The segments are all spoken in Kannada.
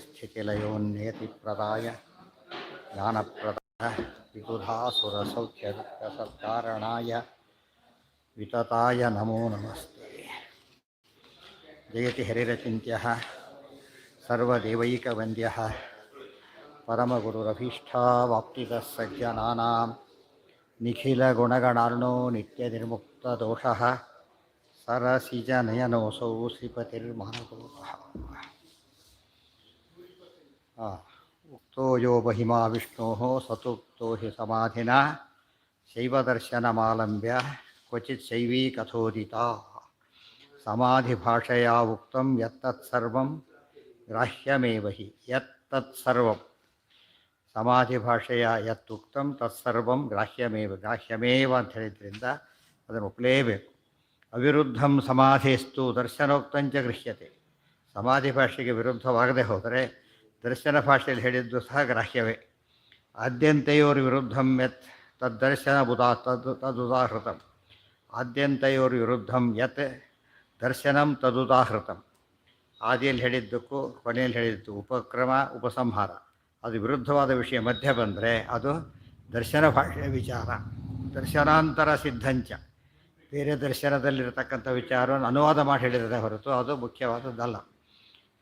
स्थितिलयोन्नियतिप्रदाय ज्ञानप्रदाय विबुधासुरसौख्यदुःखसत्कारणाय वितताय नमो नमस्ते। जयति हरिरचिन्त्यः सर्वदेवैकवन्द्यः परमगुरुरभीष्टावाप्तितः सज्जनानां निखिलगुणगणार्णो नित्यनिर्मुक्तदोषः सरसिजनयनोऽसौ श्रीपतिर्महागोपः। उक्तो यो महिमा विष्णोः सतुक्तो हि समाधिना शैवदर्शनमालम्ब्य क्वचित् शैवी कथोदिता समाधिभाषया उक्तं यत्तत्सर्वं ग्राह्यमेव हि यत्तत्सर्वं समाधिभाषೆಯ ಯತ್ತುಕ್ತಂ ತತ್ಸರ್ವಂ ಗ್ರಾಹ್ಯಮೇವ ಅಂತ ಹೇಳಿದ್ರಿಂದ ಅದನ್ನು ಒಪ್ಪಲೇಬೇಕು. ಅವಿರುದ್ಧಂ ಸಮಾಧಿಸ್ತು ದರ್ಶನೋಕ್ತಂಚ ಗೃಹ್ಯತೆ. ಸಮಾಧಿ ಭಾಷೆಗೆ ವಿರುದ್ಧವಾಗದೆ ಹೋದರೆ ದರ್ಶನ ಭಾಷೆಯಲ್ಲಿ ಹೇಳಿದ್ದು ಸಹ ಗ್ರಾಹ್ಯವೇ. ಆದ್ಯಂತೆಯೋರ್ ವಿರುದ್ಧಂ ಯತ್ ತದ್ದರ್ಶನ ತದುದಾಹೃತಂ. ಆದ್ಯಂತೆಯೋರ್ ವಿರುದ್ಧಂ ಯತ್ ದರ್ಶನಂ ತದುದಾಹೃತಂ. ಆದಿಯಲ್ಲಿ ಹೇಳಿದ್ದಕ್ಕೂ ಕೊನೆಯಲ್ಲಿ ಹೇಳಿದ್ದು ಉಪಕ್ರಮ ಉಪಸಂಹಾರ, ಅದು ವಿರುದ್ಧವಾದ ವಿಷಯ ಮಧ್ಯೆ ಬಂದರೆ ಅದು ದರ್ಶನ ಭಾಷೆಯ ವಿಚಾರ. ದರ್ಶನಾಂತರ ಸಿದ್ಧಂಚ, ಬೇರೆ ದರ್ಶನದಲ್ಲಿರತಕ್ಕಂಥ ವಿಚಾರವನ್ನು ಅನುವಾದ ಮಾಡಿ ಹೇಳಿದರೆ ಹೊರತು ಅದು ಮುಖ್ಯವಾದದ್ದಲ್ಲ.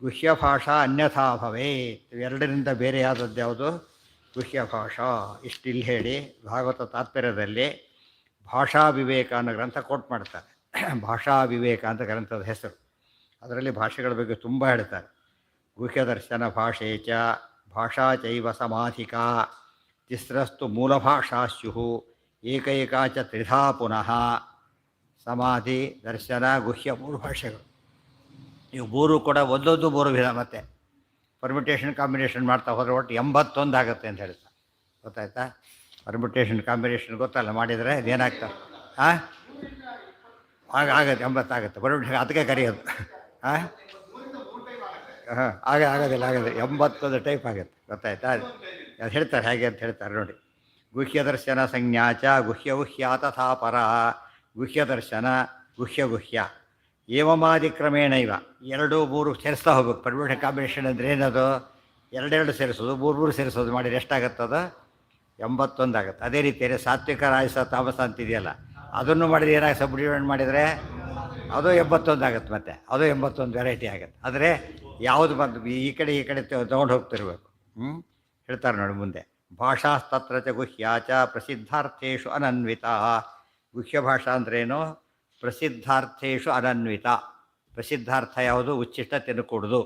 ಗುಹ್ಯ ಭಾಷಾ ಅನ್ಯಥಾ ಭವೇತ್. ಎರಡರಿಂದ ಬೇರೆಯಾದದ್ದು ಯಾವುದು? ಗುಹ್ಯ ಭಾಷಾ. ಇಷ್ಟಿಲ್ಲಿ ಹೇಳಿ ಭಾಗವತ ತಾತ್ಪರ್ಯದಲ್ಲಿ ಭಾಷಾ ವಿವೇಕ ಅನ್ನೋ ಗ್ರಂಥ ಕೋಟ್ ಮಾಡ್ತಾರೆ. ಭಾಷಾ ವಿವೇಕ ಅಂತ ಗ್ರಂಥದ ಹೆಸರು. ಅದರಲ್ಲಿ ಭಾಷೆಗಳ ಬಗ್ಗೆ ತುಂಬ ಹೇಳ್ತಾರೆ. ಗುಹ್ಯ ದರ್ಶನ ಭಾಷೆ ಚ ಭಾಷಾ ಚೈವ ಸಮಾಧಿಕಾ ತಿಸ್ರಸ್ತು ಮೂಲಭಾಷಾ ಸ್ಯುಃ ಏಕೈಕಾ ಚ ತ್ರಿಧಾ ಪುನಃ. ಸಮಾಧಿ, ದರ್ಶನ, ಗುಹ್ಯ ಮೂರು ಭಾಷೆಗಳು. ಇವು ಮೂರು ಕೂಡ ಒಂದೊಂದು ಮೂರು ವಿಧ. ಮತ್ತೆ ಪರ್ಮಿಟೇಷನ್ ಕಾಂಬಿನೇಷನ್ ಮಾಡ್ತಾ ಹೋದರೆ ಒಟ್ಟು 81 ಆಗುತ್ತೆ ಅಂತ ಹೇಳ್ತಾ. ಗೊತ್ತಾಯ್ತಾ? ಪರ್ಮಿಟೇಷನ್ ಕಾಂಬಿನೇಷನ್ ಗೊತ್ತಲ್ಲ, ಮಾಡಿದರೆ ಏನಾಗ್ತದೆ? ಆಗತ್ತೆ 80 ಆಗುತ್ತೆ. ಪರ್ಮಿಟೇಷನ್ ಅದಕ್ಕೆ ಕರೆಯೋದು. ಆಗೋದಿಲ್ಲ 81 ಟೈಪ್ ಆಗುತ್ತೆ. ಗೊತ್ತಾಯ್ತಾ? ಅದು ಹೇಳ್ತಾರೆ ಹೇಗೆ ಅಂತ ಹೇಳ್ತಾರೆ ನೋಡಿ. ಗುಹ್ಯ ದರ್ಶನ ಸಂಜ್ಞಾಚ ಗುಹ್ಯ ಗುಹ್ಯ ತಥಾ ಪರ. ಗುಹ್ಯ ದರ್ಶನ, ಗುಹ್ಯ ಗುಹ್ಯ ಏವಮಾದಿಕ್ರಮೇಣ ಇವ 2 3 ಸೇರಿಸ್ತಾ ಹೋಗ್ಬೇಕು. ಪರ್ಮಿಟೇಷನ್ ಕಾಂಬಿನೇಷನ್ ಅಂದರೆ ಏನದು? 2 ಸೇರಿಸೋದು, 3 ಸೇರಿಸೋದು ಮಾಡಿದ್ರೆ ಎಷ್ಟಾಗುತ್ತದು? 81 ಆಗುತ್ತೆ. ಅದೇ ರೀತಿಯಲ್ಲಿ ಸಾತ್ವಿಕ ರಾಜಸ ತಾಮಸ ಅಂತಿದೆಯಲ್ಲ, ಅದನ್ನು ಮಾಡಿದ್ರೆ ಏನಾಗಿ ಸಬ್ಡಿವಿಷನ್ ಮಾಡಿದರೆ ಅದು 81 ಆಗುತ್ತೆ. ಮತ್ತೆ ಅದು 81 ವೆರೈಟಿ ಆಗುತ್ತೆ. ಆದರೆ ಯಾವುದು ಬಂದು ಈ ಕಡೆ ತೊಗೊಂಡು ಹೋಗ್ತಿರ್ಬೇಕು. ಹೇಳ್ತಾರೆ ನೋಡಿ ಮುಂದೆ. ಭಾಷಾಸ್ತತ್ರ ಚ ಗುಹ್ಯಾಚ ಪ್ರಸಿದ್ಧಾರ್ಥೇಶು ಅನನ್ವಿತ. ಗುಹ್ಯ ಭಾಷಾ ಅಂದ್ರೇನು? ಪ್ರಸಿದ್ಧಾರ್ಥೇಶು ಅನನ್ವಿತ. ಪ್ರಸಿದ್ಧಾರ್ಥ ಯಾವುದು? ಉಚ್ಚಿಷ್ಟ ತಿನ್ನಕೂಡದು.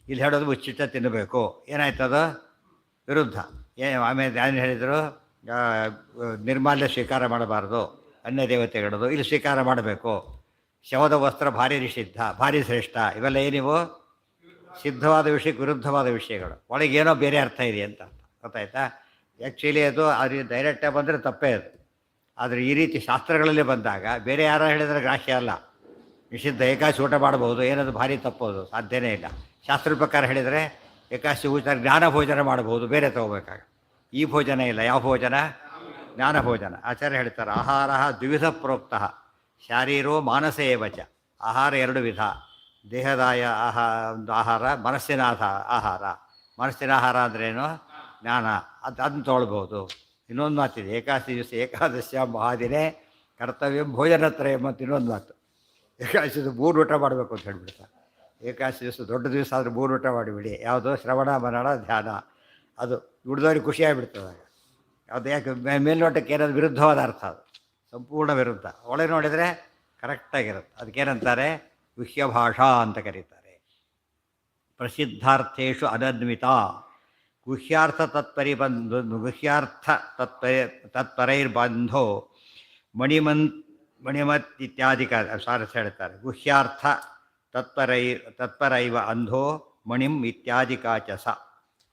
ಇಲ್ಲಿ ಹೇಳೋದು ಉಚ್ಚಿಷ್ಟ ತಿನ್ನಬೇಕು. ಏನಾಯ್ತದ? ವಿರುದ್ಧ. ಆಮೇಲೆ ಏನು ಹೇಳಿದರು? ನಿರ್ಮಾಲ್ಯ ಸ್ವೀಕಾರ ಮಾಡಬಾರ್ದು, ಅನ್ಯ ದೇವತೆಗಳದು. ಇಲ್ಲಿ ಸ್ವೀಕಾರ ಮಾಡಬೇಕು. ಶವದ ವಸ್ತ್ರ ಭಾರಿ ನಿಷಿದ್ಧ, ಭಾರಿ ಶ್ರೇಷ್ಠ. ಇವೆಲ್ಲ ಏನಿವು? ಸಿದ್ಧವಾದ ವಿಷಯಕ್ಕೆ ವಿರುದ್ಧವಾದ ವಿಷಯಗಳು. ಒಳಗೇನೋ ಬೇರೆ ಅರ್ಥ ಇದೆ ಅಂತ. ಗೊತ್ತಾಯ್ತಾ? ಆ್ಯಕ್ಚುಲಿ ಅದು ಡೈರೆಕ್ಟಾಗಿ ಬಂದರೆ ತಪ್ಪೇ ಅದು. ಆದರೆ ಈ ರೀತಿ ಶಾಸ್ತ್ರಗಳಲ್ಲಿ ಬಂದಾಗ ಬೇರೆ ಯಾರು ಹೇಳಿದರೆ ಗ್ರಾಹ್ಯ ಅಲ್ಲ. ನಿಷಿದ್ಧ ಏಕಾಶಿ ಊಟ ಮಾಡ್ಬೋದು, ಏನದು ಭಾರಿ ತಪ್ಪೋದು ಸಾಧ್ಯನೇ ಇಲ್ಲ. ಶಾಸ್ತ್ರದ ಪ್ರಕಾರ ಹೇಳಿದರೆ ಏಕಾಶಿ ಊಟ ಜ್ಞಾನ ಭೋಜನ ಮಾಡ್ಬೋದು, ಬೇರೆ ತೊಗೋಬೇಕಾಗ. ಈ ಭೋಜನ ಇಲ್ಲ. ಯಾವ ಭೋಜನ? ಜ್ಞಾನ ಭೋಜನ. ಆಚಾರ್ಯ ಹೇಳ್ತಾರೆ ಆಹಾರ ದ್ವಿವಿಧ ಪ್ರೋಕ್ತ ಶಾರೀರೋ ಮಾನಸೇವ ಚ. ಆಹಾರ 2 ವಿಧ. ದೇಹದಾಯ ಆಹಾರ, ಮನಸ್ಸಿನ ಆಹಾರ. ಮನಸ್ಸಿನ ಆಹಾರ ಅಂದ್ರೇನು? ಜ್ಞಾನ. ಅದನ್ನು ತೊಗೊಳ್ಬೋದು. ಇನ್ನೊಂದು ಮಾತಿದೆ, ಏಕಾದಶಿ ದಿವಸ ಏಕಾದಶಿಯ ಮಹಾದಿನೇ ಕರ್ತವ್ಯ ಭೋಜನತ್ರಯ ಮತ್ತು ಇನ್ನೊಂದು ಮಾತು. ಏಕಾದಶಿ ದಿವಸ 3 ಊಟ ಮಾಡಬೇಕು ಅಂತ ಹೇಳ್ಬಿಡ್ತಾರೆ. ಏಕಾದಶಿ ದಿವಸ ದೊಡ್ಡ ದಿವಸ ಆದರೆ 3 ಊಟ ಮಾಡಿಬಿಡಿ. ಯಾವುದು? ಶ್ರವಣ ಮನನ ಧ್ಯಾನ. ಅದು ಉಳಿದವ್ರಿಗೆ ಖುಷಿಯಾಗಿಬಿಡ್ತದೆ. ಅದು ಯಾಕೆ? ಮೇಲ್ನೋಟಕ್ಕೆ ಏನಾದ್ರು ವಿರುದ್ಧವಾದ ಅರ್ಥ. ಅದು ಸಂಪೂರ್ಣ ವಿರುದ್ಧ. ಒಳಗೆ ನೋಡಿದರೆ ಕರೆಕ್ಟಾಗಿರುತ್ತೆ. ಅದಕ್ಕೇನಂತಾರೆ? ಗುಹ್ಯ ಭಾಷಾ ಅಂತ ಕರೀತಾರೆ. ಪ್ರಸಿದ್ಧಾರ್ಥೇಶು ಅನನ್ವಿತ. ಗುಹ್ಯಾರ್ಥ ತತ್ಪರೈರ್ಬಂಧೋ ಮಣಿಮತ್ ಇತ್ಯಾದಿಕ ಸಾರಸ್ ಹೇಳ್ತಾರೆ. ಗುಹ್ಯಾರ್ಥ ತತ್ಪರೈವ ಅಂಧೋ ಮಣಿಂ ಇತ್ಯಾದಿಕಾಚಸ.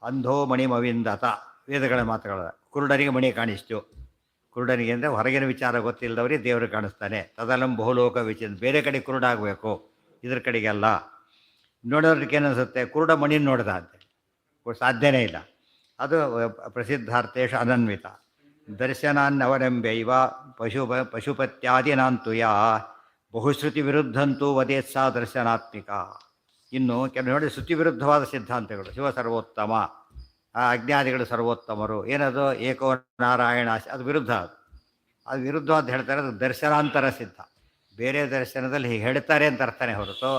ಅಂಧೋ ಮಣಿಮವಿಂದತ. ವೇದಗಳ ಮಾತುಗಳ. ಕುರುಡನಿಗೆ ಮಣಿ ಕಾಣಿಸ್ತು. ಕುರುಡನಿಗೆ ಅಂದರೆ ಹೊರಗಿನ ವಿಚಾರ ಗೊತ್ತಿಲ್ಲದವರಿಗೆ ದೇವರು ಕಾಣಿಸ್ತಾನೆ. ತದಲಂ ಬಹುಲೋಕ ವಿಚಿನ್. ಬೇರೆ ಕಡೆ ಕುರುಡಾಗಬೇಕು, ಇದ್ರ ಕಡೆಗೆಲ್ಲ. ನೋಡೋದಕ್ಕೆ ಏನನ್ಸುತ್ತೆ? ಕುರುಡ ಮಣಿನ ನೋಡ್ದ ಅಂತ. ಸಾಧ್ಯನೇ ಇಲ್ಲ. ಅದು ಪ್ರಸಿದ್ಧಾರ್ಥೇಶ ಅನನ್ವಿತ. ದರ್ಶನಾನ್ನವಲಂಬ್ಯೈವ ಪಶುಪತ್ಯಾದಿನಾಂತುಯ ಬಹುಶ್ರುತಿ ವಿರುದ್ಧಂತೂ ವದೇತ್ಸಾ ದರ್ಶನಾತ್ಮಿಕ. ಇನ್ನು ಕೆಲವು ನೋಡಿ ಶ್ರುತಿ ವಿರುದ್ಧವಾದ ಸಿದ್ಧಾಂತಗಳು. ಶಿವ ಸರ್ವೋತ್ತಮ, ಅಜ್ಞಾನಿಗಳು ಸರ್ವೋತ್ತಮರು, ಏನದು ಏಕೋ ನಾರಾಯಣ, ಅದು ವಿರುದ್ಧ. ಅದು ವಿರುದ್ಧ ಅಂತ ಹೇಳ್ತಾರೆ. ಅದು ದರ್ಶನಾಂತರ ಸಿದ್ಧ. ಬೇರೆ ದರ್ಶನದಲ್ಲಿ ಹೀಗೆ ಹೇಳ್ತಾರೆ ಅಂತ ಅರ್ಥನೇ ಹೊರತು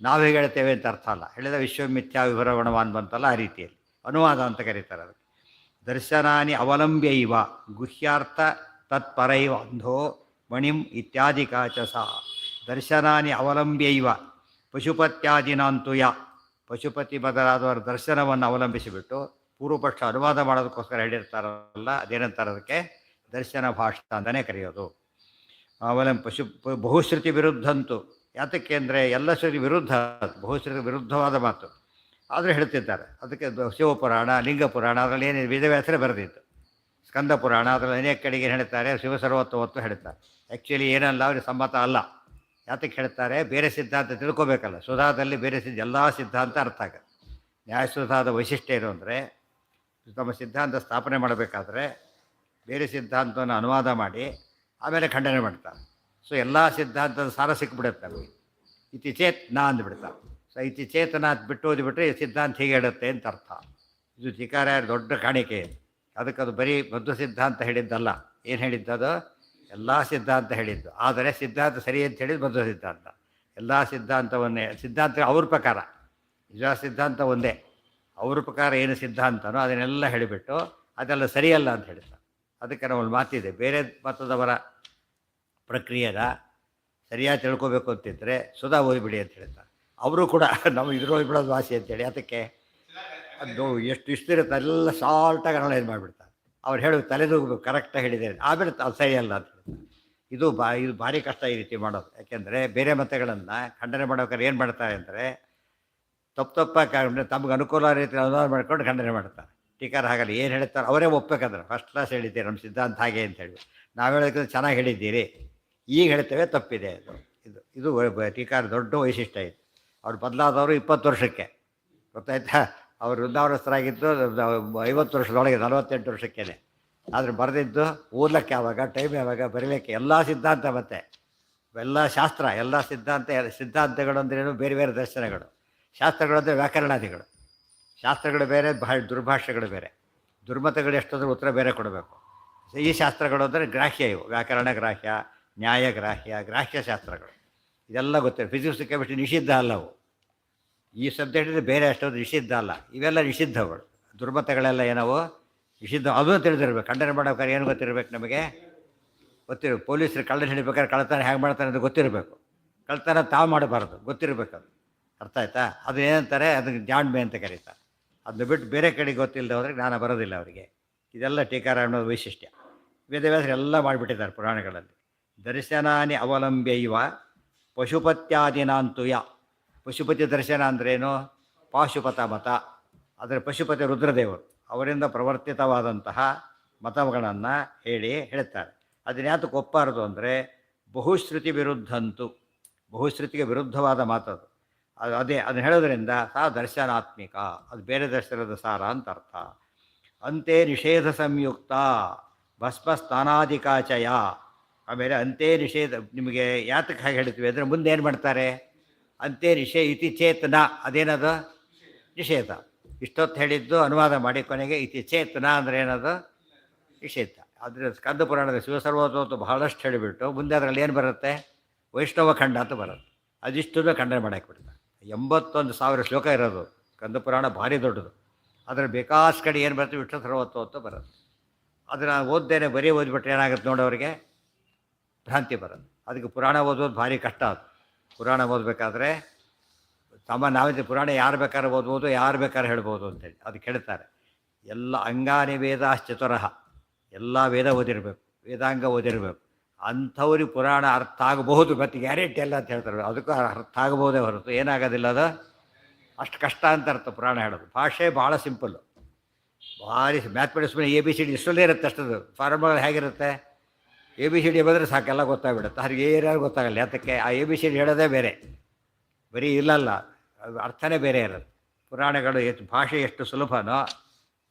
ನಾವು ಹೇಗೆ ಹೇಳ್ತೇವೆ ಅಂತ ಅರ್ಥ ಅಲ್ಲ. ಹೇಳಿದ ವಿಶ್ವಮಿಥ್ಯಾ ವಿವರಗುಣವಾನ್ ಬಂತಲ್ಲ, ಆ ರೀತಿಯಲ್ಲಿ ಅನುವಾದ ಅಂತ ಕರೀತಾರೆ ಅದಕ್ಕೆ. ದರ್ಶನಾನಿ ಅವಲಂಬ್ಯ ಇವ ಗುಹ್ಯಾರ್ಥ ತತ್ಪರೈವ ಅಂಧೋ ಮಣಿಂ ಇತ್ಯಾದಿ ಕಾಚಸ. ದರ್ಶನಾನಿ ಅವಲಂಬ್ಯ ಇವ ಪಶುಪತ್ಯಾದಿನಾಂತು ಯ, ಪಶುಪತಿ ಮೊದಲಾದವರ ದರ್ಶನವನ್ನು ಅವಲಂಬಿಸಿಬಿಟ್ಟು ಪೂರ್ವಪಕ್ಷ ಅನುವಾದ ಮಾಡೋದಕ್ಕೋಸ್ಕರ ಹೇಳಿರ್ತಾರಲ್ಲ, ಅದೇನಂತಾರೆ ಅದಕ್ಕೆ ದರ್ಶನ ಭಾಷಾ ಅಂತಲೇ ಕರೆಯೋದು. ಬಹುಶ್ರುತಿ ವಿರುದ್ಧಂತು, ಯಾತಕ್ಕೆ ಅಂದರೆ ಎಲ್ಲ ಶ್ರುತಿ ವಿರುದ್ಧ, ಬಹುಶ್ರುತಿ ವಿರುದ್ಧವಾದ ಮಾತು ಆದರೆ ಹೇಳ್ತಿದ್ದಾರೆ. ಅದಕ್ಕೆ ಶಿವಪುರಾಣ, ಲಿಂಗ ಪುರಾಣ, ಅದರಲ್ಲಿ ಏನೇನು ವೇದವ್ಯಾಸರೇ ಬರೆದಿತ್ತು. ಸ್ಕಂದ ಪುರಾಣ, ಅದರಲ್ಲಿ ಅನೇಕ ಕಡೆಗೆ ಏನು ಹೇಳ್ತಾರೆ, ಶಿವ ಸರ್ವೋತ್ತಮತ್ವ ಹೇಳ್ತಾರೆ. ಆ್ಯಕ್ಚುಲಿ ಏನಲ್ಲ, ಅವ್ರಿಗೆ ಸಮ್ಮತ ಅಲ್ಲ. ಯಾತಕ್ಕೆ ಹೇಳ್ತಾರೆ, ಬೇರೆ ಸಿದ್ಧಾಂತ ತಿಳ್ಕೊಬೇಕಲ್ಲ. ಸುಧಾದಲ್ಲಿ ಬೇರೆ ಎಲ್ಲ ಸಿದ್ಧಾಂತ ಅರ್ಥ ಆಗುತ್ತೆ. ನ್ಯಾಯಸುಧಾದ ವೈಶಿಷ್ಟ್ಯ ಏನು ಅಂದರೆ, ತಮ್ಮ ಸಿದ್ಧಾಂತ ಸ್ಥಾಪನೆ ಮಾಡಬೇಕಾದ್ರೆ ಬೇರೆ ಸಿದ್ಧಾಂತವನ್ನು ಅನುವಾದ ಮಾಡಿ ಆಮೇಲೆ ಖಂಡನೆ ಮಾಡ್ತಾರೆ. ಸೊ ಎಲ್ಲ ಸಿದ್ಧಾಂತದ ಸಾರ ಸಿಕ್ಬಿಡುತ್ತೆ ನಮಗೆ. ಇತಿ ಚೇತನ ಅಂದ್ಬಿಡ್ತಾರೆ. ಸೊ ಇತಿ ಚೇತನ ಅಂತ ಬಿಟ್ಟು ಓದಿಬಿಟ್ರೆ ಈ ಸಿದ್ಧಾಂತ ಹೀಗೆ ಹೇಳುತ್ತೆ ಅಂತ ಅರ್ಥ. ಇದು ಜಿಕಾರಾಯರ ದೊಡ್ಡ ಕಾಣಿಕೆ. ಅದಕ್ಕದು ಬರೀ ಬದ್ಧ ಸಿದ್ಧಾಂತ ಹೇಳಿದ್ದಲ್ಲ. ಏನು ಹೇಳಿದ್ದದು, ಎಲ್ಲ ಸಿದ್ಧಾಂತ ಹೇಳಿದ್ದು. ಆದರೆ ಸಿದ್ಧಾಂತ ಸರಿ ಅಂತ ಹೇಳಿದ್ದು ಬದ್ಧ ಸಿದ್ಧಾಂತ. ಎಲ್ಲ ಸಿದ್ಧಾಂತವನ್ನೇ, ಸಿದ್ಧಾಂತ ಅವ್ರ ಪ್ರಕಾರ, ನಿಜ ಸಿದ್ಧಾಂತ ಒಂದೇ, ಅವ್ರ ಪ್ರಕಾರ ಏನು ಸಿದ್ಧಾಂತನೋ ಅದನ್ನೆಲ್ಲ ಹೇಳಿಬಿಟ್ಟು ಅದೆಲ್ಲ ಸರಿಯಲ್ಲ ಅಂತ ಹೇಳ್ತಾರೆ. ಅದಕ್ಕೆ ನಮ್ಮಲ್ಲಿ ಮಾತಿದೆ, ಬೇರೆ ಮತದವರ ಪ್ರಕ್ರಿಯೆನ ಸರಿಯಾಗಿ ತಿಳ್ಕೊಬೇಕು ಅಂತಿದ್ದರೆ ಸುಧಾ ಓದಿಬಿಡಿ ಅಂತ ಹೇಳ್ತಾರೆ. ಅವರು ಕೂಡ ನಾವು ಇದ್ರ ಓದ್ಬಿಡೋದು ವಾಸಿ ಅಂತೇಳಿ. ಅದಕ್ಕೆ ಅದು ಎಷ್ಟು ಇಷ್ಟಿರುತ್ತೆ ಎಲ್ಲ ಸಾಲ್ಟಾಗಿ ಅನಲೈಸ್ ಮಾಡಿಬಿಡ್ತಾರೆ. ಅವ್ರು ಹೇಳೋದು ತಲೆದೂಗಬೇಕು, ಕರೆಕ್ಟಾಗಿ ಹೇಳಿದ್ದಾರೆ, ಆಮೇಲೆ ಅದು ಸರಿಯಲ್ಲ ಅಂತ ಹೇಳ್ತಾರೆ. ಇದು ಭಾರಿ ಕಷ್ಟ ಈ ರೀತಿ ಮಾಡೋದು. ಯಾಕೆಂದರೆ ಬೇರೆ ಮತಗಳನ್ನು ಖಂಡನೆ ಮಾಡೋಕ್ಕಾರೆ ಏನು ಮಾಡ್ತಾರೆ ಅಂದರೆ, ತಪ್ಪಾಗಿ ತಮ್ಗೆ ಅನುಕೂಲ ರೀತಿ ಅನುದಾನ ಮಾಡ್ಕೊಂಡು ಖಂಡನೆ ಮಾಡ್ತಾರೆ. ಟೀಕಾರ ಹಾಗಲ್ಲ, ಏನು ಹೇಳ್ತಾರೆ ಅವರೇ ಒಪ್ಪಬೇಕಾದ್ರೆ ಫಸ್ಟ್ ಕ್ಲಾಸ್ ಹೇಳಿದ್ದೀರಿ ನಮ್ಮ ಸಿದ್ಧಾಂತ ಹಾಗೆ ಅಂತ ಹೇಳಿ. ನಾವು ಹೇಳೋದಕ್ಕೆ ಚೆನ್ನಾಗಿ ಹೇಳಿದ್ದೀರಿ, ಈಗ ಹೇಳ್ತೇವೆ ತಪ್ಪಿದೆ. ಇದು ಇದು ಟೀಕಾರ ದೊಡ್ಡ ವೈಶಿಷ್ಟ್ಯ ಇದೆ. ಅವ್ರು ಬದಲಾದವರು 20 ವರ್ಷಕ್ಕೆ, ಗೊತ್ತಾಯ್ತಾ. ಅವರು ವೃಂದಾವನಸ್ಥರಾಗಿದ್ದು 50 ವರ್ಷದೊಳಗೆ, 48 ವರ್ಷಕ್ಕೇ. ಆದರೆ ಬರೆದಿದ್ದು ಓದ್ಲಿಕ್ಕೆ ಯಾವಾಗ, ಟೈಮ್ ಯಾವಾಗ, ಬರೀಲಿಕ್ಕೆ ಎಲ್ಲ ಸಿದ್ಧಾಂತ, ಮತ್ತು ಎಲ್ಲ ಶಾಸ್ತ್ರ, ಎಲ್ಲ ಸಿದ್ಧಾಂತಗಳು ಅಂದ್ರೇನು, ಬೇರೆ ಬೇರೆ ದರ್ಶನಗಳು. ಶಾಸ್ತ್ರಗಳು ಅಂದರೆ ವ್ಯಾಕರಣಾದಿಗಳು. ಶಾಸ್ತ್ರಗಳು ಬೇರೆ, ದುರ್ಭಾಷೆಗಳು ಬೇರೆ. ದುರ್ಮತಗಳು ಎಷ್ಟಾದರೂ ಉತ್ತರ ಬೇರೆ ಕೊಡಬೇಕು. ಈ ಶಾಸ್ತ್ರಗಳು ಅಂದರೆ ಗ್ರಾಹ್ಯ, ಇವು ವ್ಯಾಕರಣ ಗ್ರಾಹ್ಯ, ನ್ಯಾಯ ಗ್ರಾಹ್ಯ, ಗ್ರಾಹ್ಯ ಶಾಸ್ತ್ರಗಳು. ಇದೆಲ್ಲ ಗೊತ್ತಿದೆ. ಫಿಸಿಕ್ಸ್ ಕೆಮಿಸ್ಟ್ರಿ ನಿಷಿದ್ಧ ಅಲ್ಲವು. ಈ ಸಬ್ಜೆಕ್ಟಿಗೆ ಬೇರೆ ಅಷ್ಟೊಂದು ನಿಷಿದ್ಧ ಅಲ್ಲ, ಇವೆಲ್ಲ ನಿಷಿದ್ಧಗಳು. ದುರ್ಮತಗಳೆಲ್ಲ ಏನವು ನಿಷಿದ್ಧ, ಅದೂ ತಿಳಿದಿರ್ಬೇಕು. ಖಂಡನೆ ಮಾಡೋಬೇಕಾದ್ರೆ ಏನು ಗೊತ್ತಿರಬೇಕು ನಮಗೆ, ಗೊತ್ತಿರಬೇಕು. ಪೊಲೀಸರು ಕಳ್ಳನ ಹಿಡಿಬೇಕಾದ್ರೆ ಕಳ್ಳತನ ಹೇಗೆ ಮಾಡ್ತಾರೆ ಅಂತ ಗೊತ್ತಿರಬೇಕು. ಕಳ್ಳತನ ತಾವು ಮಾಡಬಾರ್ದು, ಗೊತ್ತಿರಬೇಕು. ಅದು ಅರ್ಥ ಆಯ್ತಾ. ಅದು ಏನಂತಾರೆ, ಅದಕ್ಕೆ ಜಾಣ್ಮೆ ಅಂತ ಕರೀತಾರೆ. ಅದನ್ನ ಬಿಟ್ಟು ಬೇರೆ ಕಡೆಗೆ ಗೊತ್ತಿಲ್ಲದೆ ಹೋದರೆ ಜ್ಞಾನ ಬರೋದಿಲ್ಲ ಅವರಿಗೆ. ಇದೆಲ್ಲ ಟೀಕಾರ ಅನ್ನೋದು ವೈಶಿಷ್ಟ್ಯ. ವೇದವ್ಯಾಸರು ಎಲ್ಲ ಮಾಡಿಬಿಟ್ಟಿದ್ದಾರೆ ಪುರಾಣಗಳಲ್ಲಿ. ದರ್ಶನಾನಿ ಅವಲಂಬ್ಯ ಇವ ಪಶುಪತ್ಯಾದಿನಾಂತು ಯ. ಪಶುಪತಿ ದರ್ಶನ ಅಂದ್ರೇನು, ಪಾಶುಪತ ಮತ. ಅದರ ಪಶುಪತಿ ರುದ್ರದೇವರು, ಅವರಿಂದ ಪ್ರವರ್ತಿತವಾದಂತಹ ಮತಗಳನ್ನು ಹೇಳ್ತಾರೆ. ಅದನ್ನ ಯಾತಕ್ಕೆ ಒಪ್ಪಾರದು ಅಂದರೆ, ಬಹುಶ್ರುತಿ ವಿರುದ್ಧಂತು, ಬಹುಶ್ರುತಿಗೆ ವಿರುದ್ಧವಾದ ಮಾತದು. ಅದೇ ಅದನ್ನು ಹೇಳೋದ್ರಿಂದ ಸಹ ದರ್ಶನಾತ್ಮಿಕ, ಅದು ಬೇರೆ ದರ್ಶನದ ಸಾರ ಅಂತ ಅರ್ಥ. ಅಂತೆ ನಿಷೇಧ ಸಂಯುಕ್ತ ಭಸ್ಮಸ್ಥಾನಾಧಿಕಾಚಯ. ಆಮೇಲೆ ಅಂತೆ ನಿಷೇಧ, ನಿಮಗೆ ಯಾತಕ್ಕೆ ಹಾಗೆ ಹೇಳ್ತೀವಿ ಅಂದರೆ, ಮುಂದೆ ಏನು ಮಾಡ್ತಾರೆ, ಅಂತೆ ಇತಿ ಚೇತನ, ಅದೇನದು ನಿಷೇಧ. ಇಷ್ಟೊತ್ತು ಹೇಳಿದ್ದು ಅನುವಾದ ಮಾಡಿ ಕೊನೆಗೆ ಇತಿ ಚೇತನ ಅಂದರೆ ಏನದು ನಿಷೇಧ. ಆದರೆ ಸ್ಕಂದ ಪುರಾಣದ ಶಿವಸರ್ವೋತ್ತಮ ಬಹಳಷ್ಟು ಹೇಳಿಬಿಟ್ಟು ಮುಂದೆ ಅದರಲ್ಲಿ ಏನು ಬರುತ್ತೆ, ವೈಷ್ಣವ ಖಂಡ ಅಂತ ಬರುತ್ತೆ. ಅದಿಷ್ಟನ್ನು ಖಂಡನೆ ಮಾಡಕ್ಕೆ ಬಿಡ್ತಾರೆ. 81,000 ಶ್ಲೋಕ ಇರೋದು ಸ್ಕಂದ ಪುರಾಣ, ಭಾರಿ ದೊಡ್ಡದು. ಅದರ ಬೇಕಾಷ್ಟು ಕಡೆ ಏನು ಬರುತ್ತೆ, ವಿಷ್ಣು ಸರ್ವೋತ್ತಮ ಅಂತ ಬರುತ್ತೆ. ಅದನ್ನು ಓದ್ದೇನೆ ಬರೀ ಓದ್ಬಿಟ್ರೆ ಏನಾಗುತ್ತೆ ನೋಡೋರಿಗೆ, ಭ್ರಾಂತಿ ಬರುತ್ತೆ. ಅದಕ್ಕೆ ಪುರಾಣ ಓದೋದು ಭಾರಿ ಕಷ್ಟ. ಅದು ಪುರಾಣ ಓದಬೇಕಾದ್ರೆ ನಾವಿದ್ದರೆ ಪುರಾಣ ಯಾರು ಬೇಕಾದ್ರೆ ಓದ್ಬೋದು, ಯಾರು ಬೇಕಾದ್ರೆ ಹೇಳ್ಬೋದು ಅಂತೇಳಿ ಅದಕ್ಕೆ ಹೇಳ್ತಾರೆ. ಎಲ್ಲ ಅಂಗಾನಿ ವೇದಾಶ್ಚತುರಃ, ಎಲ್ಲ ವೇದ ಓದಿರಬೇಕು, ವೇದಾಂಗ ಓದಿರಬೇಕು. ಅಂಥವ್ರಿಗೆ ಪುರಾಣ ಅರ್ಥ ಆಗಬಹುದು, ಮತ್ತು ಗ್ಯಾರಂಟಿ ಎಲ್ಲ ಅಂತ ಹೇಳ್ತಾರೆ. ಅದಕ್ಕೂ ಅರ್ಥ ಆಗಬಹುದೇ ಹೊರತು ಏನಾಗೋದಿಲ್ಲ, ಅದು ಅಷ್ಟು ಕಷ್ಟ ಅಂತ ಅರ್ಥ. ಪುರಾಣ ಹೇಳೋದು ಭಾಷೆ ಭಾಳ ಸಿಂಪಲ್ಲು, ಭಾರಿ ಮ್ಯಾಥಮೆಟಿಕ್ಸ್ ಮೇಲೆ ABCD ಇಷ್ಟಲ್ಲೇ ಇರುತ್ತೆ. ಅಷ್ಟದು ಫಾರ್ಮುಲಾ ಹೇಗಿರುತ್ತೆ, ABCD ಬಂದರೆ ಸಾಕೆಲ್ಲ ಗೊತ್ತಾಗ್ಬಿಡುತ್ತೆ. ಅವ್ರಿಗೆ ಏನಾದ್ರು ಗೊತ್ತಾಗಲ್ಲ. ಯಾತಕ್ಕೆ, ಆ ABCD ಹೇಳೋದೇ ಬೇರೆ, ಬರೀ ಇಲ್ಲಲ್ಲ, ಅದು ಅರ್ಥನೇ ಬೇರೆ ಇರೋದು. ಪುರಾಣಗಳು ಭಾಷೆ ಎಷ್ಟು ಸುಲಭನೋ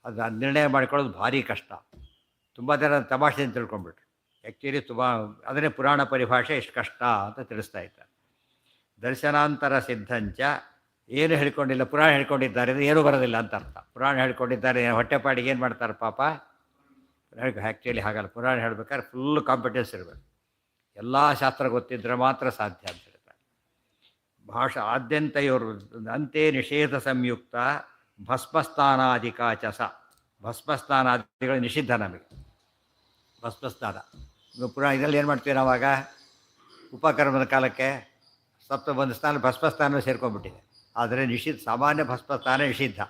ಅದು ನಿರ್ಣಯ ಮಾಡಿಕೊಳ್ಳೋದು ಭಾರಿ ಕಷ್ಟ. ತುಂಬ ಜನ ತಮಾಷೆ ಅಂತ ತಿಳ್ಕೊಂಡ್ಬಿಟ್ರು. ಆ್ಯಕ್ಚುಲಿ ತುಂಬ ಅದನ್ನೇ ಪುರಾಣ ಪರಿಭಾಷೆ ಎಷ್ಟು ಕಷ್ಟ ಅಂತ ತಿಳಿಸ್ತಾ ಇದ್ದಾರೆ. ದರ್ಶನಾಂತರ ಸಿದ್ಧಂಚ ಏನು ಹೇಳ್ಕೊಂಡಿಲ್ಲ, ಪುರಾಣ ಹೇಳ್ಕೊಂಡಿದ್ದಾರೆ ಅಂದರೆ ಏನೂ ಬರೋದಿಲ್ಲ ಅಂತ ಅರ್ಥ. ಪುರಾಣ ಹೇಳ್ಕೊಂಡಿದ್ದಾರೆ ಹೊಟ್ಟೆಪಾಡಿಗೆ ಏನು ಮಾಡ್ತಾರೆ ಪಾಪ. ಆ್ಯಕ್ಚುಲಿ ಹಾಗಲ್ಲ, ಪುರಾಣ ಹೇಳ್ಬೇಕಾದ್ರೆ ಫುಲ್ ಕಾಂಪಿಟೆನ್ಸ್ ಇರಬೇಕು, ಎಲ್ಲ ಶಾಸ್ತ್ರ ಗೊತ್ತಿದ್ದರೆ ಮಾತ್ರ ಸಾಧ್ಯ ಅಂತ ಹೇಳ್ತಾರೆ. ಭಾಷಾ ಆದ್ಯಂತಯೋರು ಅಂತೆ ನಿಷೇಧ ಸಂಯುಕ್ತ ಭಸ್ಮಸ್ಥಾನಾಧಿಕಾಚಸ. ಭಸ್ಮಸ್ಥಾನಾದಿಗಳು ನಿಷಿದ್ಧ ನಮಗೆ. ಭಸ್ಮಸ್ಥಾನ ಪುರಾಣ ಇದರಲ್ಲಿ ಏನು ಮಾಡ್ತೀವಿ ನಾವಾಗ, ಉಪಕರ್ಮದ ಕಾಲಕ್ಕೆ ಸಪ್ತಬಂಧ ಸ್ಥಾನ ಭಸ್ಮಸ್ಥಾನ ಸೇರ್ಕೊಂಡ್ಬಿಟ್ಟಿದೆ. ಆದರೆ ನಿಷಿದ್ಧ, ಸಾಮಾನ್ಯ ಭಸ್ಮಸ್ಥಾನ ನಿಷಿದ್ಧ.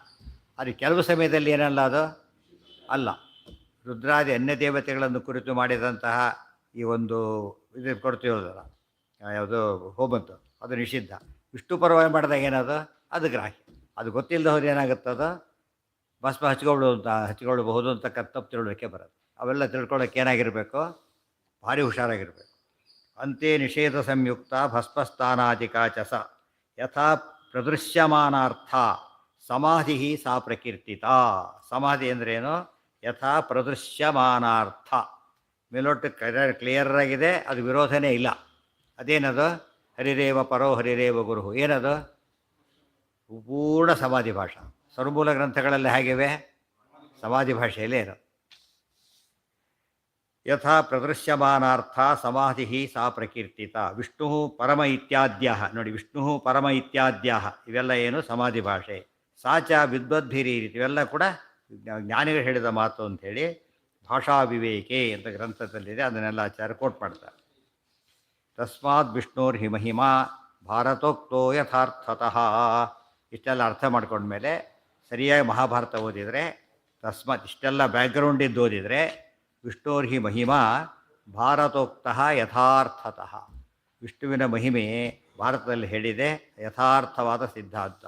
ಅದು ಕೆಲವು ಸಮಯದಲ್ಲಿ ಏನಲ್ಲ ಅದು ಅಲ್ಲ. ರುದ್ರಾದಿ ಅನ್ಯ ದೇವತೆಗಳನ್ನು ಕುರಿತು ಮಾಡಿದಂತಹ ಈ ಒಂದು ಇದು ಕೊಡ್ತೀವಲ್ಲ, ಯಾವುದು ಹೋಮದ್ದು, ಅದು ನಿಷಿದ್ಧ. ವಿಷ್ಣು ಪರವಾಗಿ ಮಾಡಿದಾಗ ಏನದು ಅದು ಗ್ರಾಹ್ಯ. ಅದು ಗೊತ್ತಿಲ್ಲದೆ ಹೋದ್ರೆ ಏನಾಗುತ್ತದು ಭಸ್ಮ ಹಚ್ಕೊಳ್ಬಹುದು ಅಂತ ತಪ್ಪು ತಿಳುವಳಿಕೆ ಬರೋದು. ಅವೆಲ್ಲ ತಿಳ್ಕೊಳ್ಳೋಕೆ ಏನಾಗಿರಬೇಕು, ಭಾರಿ ಹುಷಾರಾಗಿರಬೇಕು. ಅಂತೆ ನಿಷೇಧ ಸಂಯುಕ್ತ ಭಸ್ಮಸ್ಥಾನಾಧಿಕಾಚಸ ಯಥಾ ಪ್ರದೃಶ್ಯಮಾನಾರ್ಥ ಸಮಾಧಿ ಸಾ ಪ್ರಕೀರ್ತಿತ. ಸಮಾಧಿ ಅಂದ್ರೇನು, ಯಥಾ ಪ್ರದೃಶ್ಯಮಾನಾರ್ಥ, ಮೇಲೊಟ್ಟು ಕ್ಲಿಯರಾಗಿದೆ, ಅದು ವಿರೋಧನೇ ಇಲ್ಲ. ಅದೇನದು, ಹರಿರೇವ ಪರೋ ಹರಿರೇವ ಗುರು. ಏನದು ಪೂರ್ಣ ಸಮಾಧಿ ಭಾಷಾ. ಸರ್ವಮೂಲ ಗ್ರಂಥಗಳಲ್ಲಿ ಹೇಗಿವೆ, ಸಮಾಧಿ ಭಾಷೆಯಲ್ಲೇ ಇರೋದು. ಯಥಾ ಪ್ರದೃಶ್ಯಮಾನಾರ್ಥ ಸಮಾಧಿ ಸಾ ಪ್ರಕೀರ್ತಿತ. ವಿಷ್ಣು ಪರಮ ಇತ್ಯಾದ್ಯ, ನೋಡಿ ವಿಷ್ಣು ಪರಮ ಇತ್ಯಾದ್ಯ ಇವೆಲ್ಲ ಏನು ಸಮಾಧಿ ಭಾಷೆ. ಸಾಚ ವಿದ್ವದ್ಭಿರಿ ಇವೆಲ್ಲ ಕೂಡ ಜ್ಞಾನಿಗಳು ಹೇಳಿದ ಮಾತು ಅಂಥೇಳಿ ಭಾಷಾ ವಿವೇಕೆ ಅಂತ ಗ್ರಂಥದಲ್ಲಿದೆ. ಅದನ್ನೆಲ್ಲ ಆಚಾರ್ಯ ಕೋಟ್ ಮಾಡ್ತಾರೆ. ತಸ್ಮಾತ್ ವಿಷ್ಣೋರ್ಹಿ ಮಹಿಮಾ ಭಾರತೋಕ್ತೋ ಯಥಾರ್ಥತಃ. ಇಷ್ಟೆಲ್ಲ ಅರ್ಥ ಮಾಡ್ಕೊಂಡ್ಮೇಲೆ ಸರಿಯಾಗಿ ಮಹಾಭಾರತ ಓದಿದರೆ, ತಸ್ಮಾತ್ ಇಷ್ಟೆಲ್ಲ ಬ್ಯಾಕ್ಗ್ರೌಂಡ್ ಇದ್ದು ಓದಿದರೆ, ವಿಷ್ಣೋರ್ಹಿ ಮಹಿಮಾ ಭಾರತೋಕ್ತಃ ಯಥಾರ್ಥತಃ. ವಿಷ್ಣುವಿನ ಮಹಿಮೆ ಭಾರತದಲ್ಲಿ ಹೇಳಿದೆ, ಯಥಾರ್ಥವಾದ ಸಿದ್ಧಾಂತ.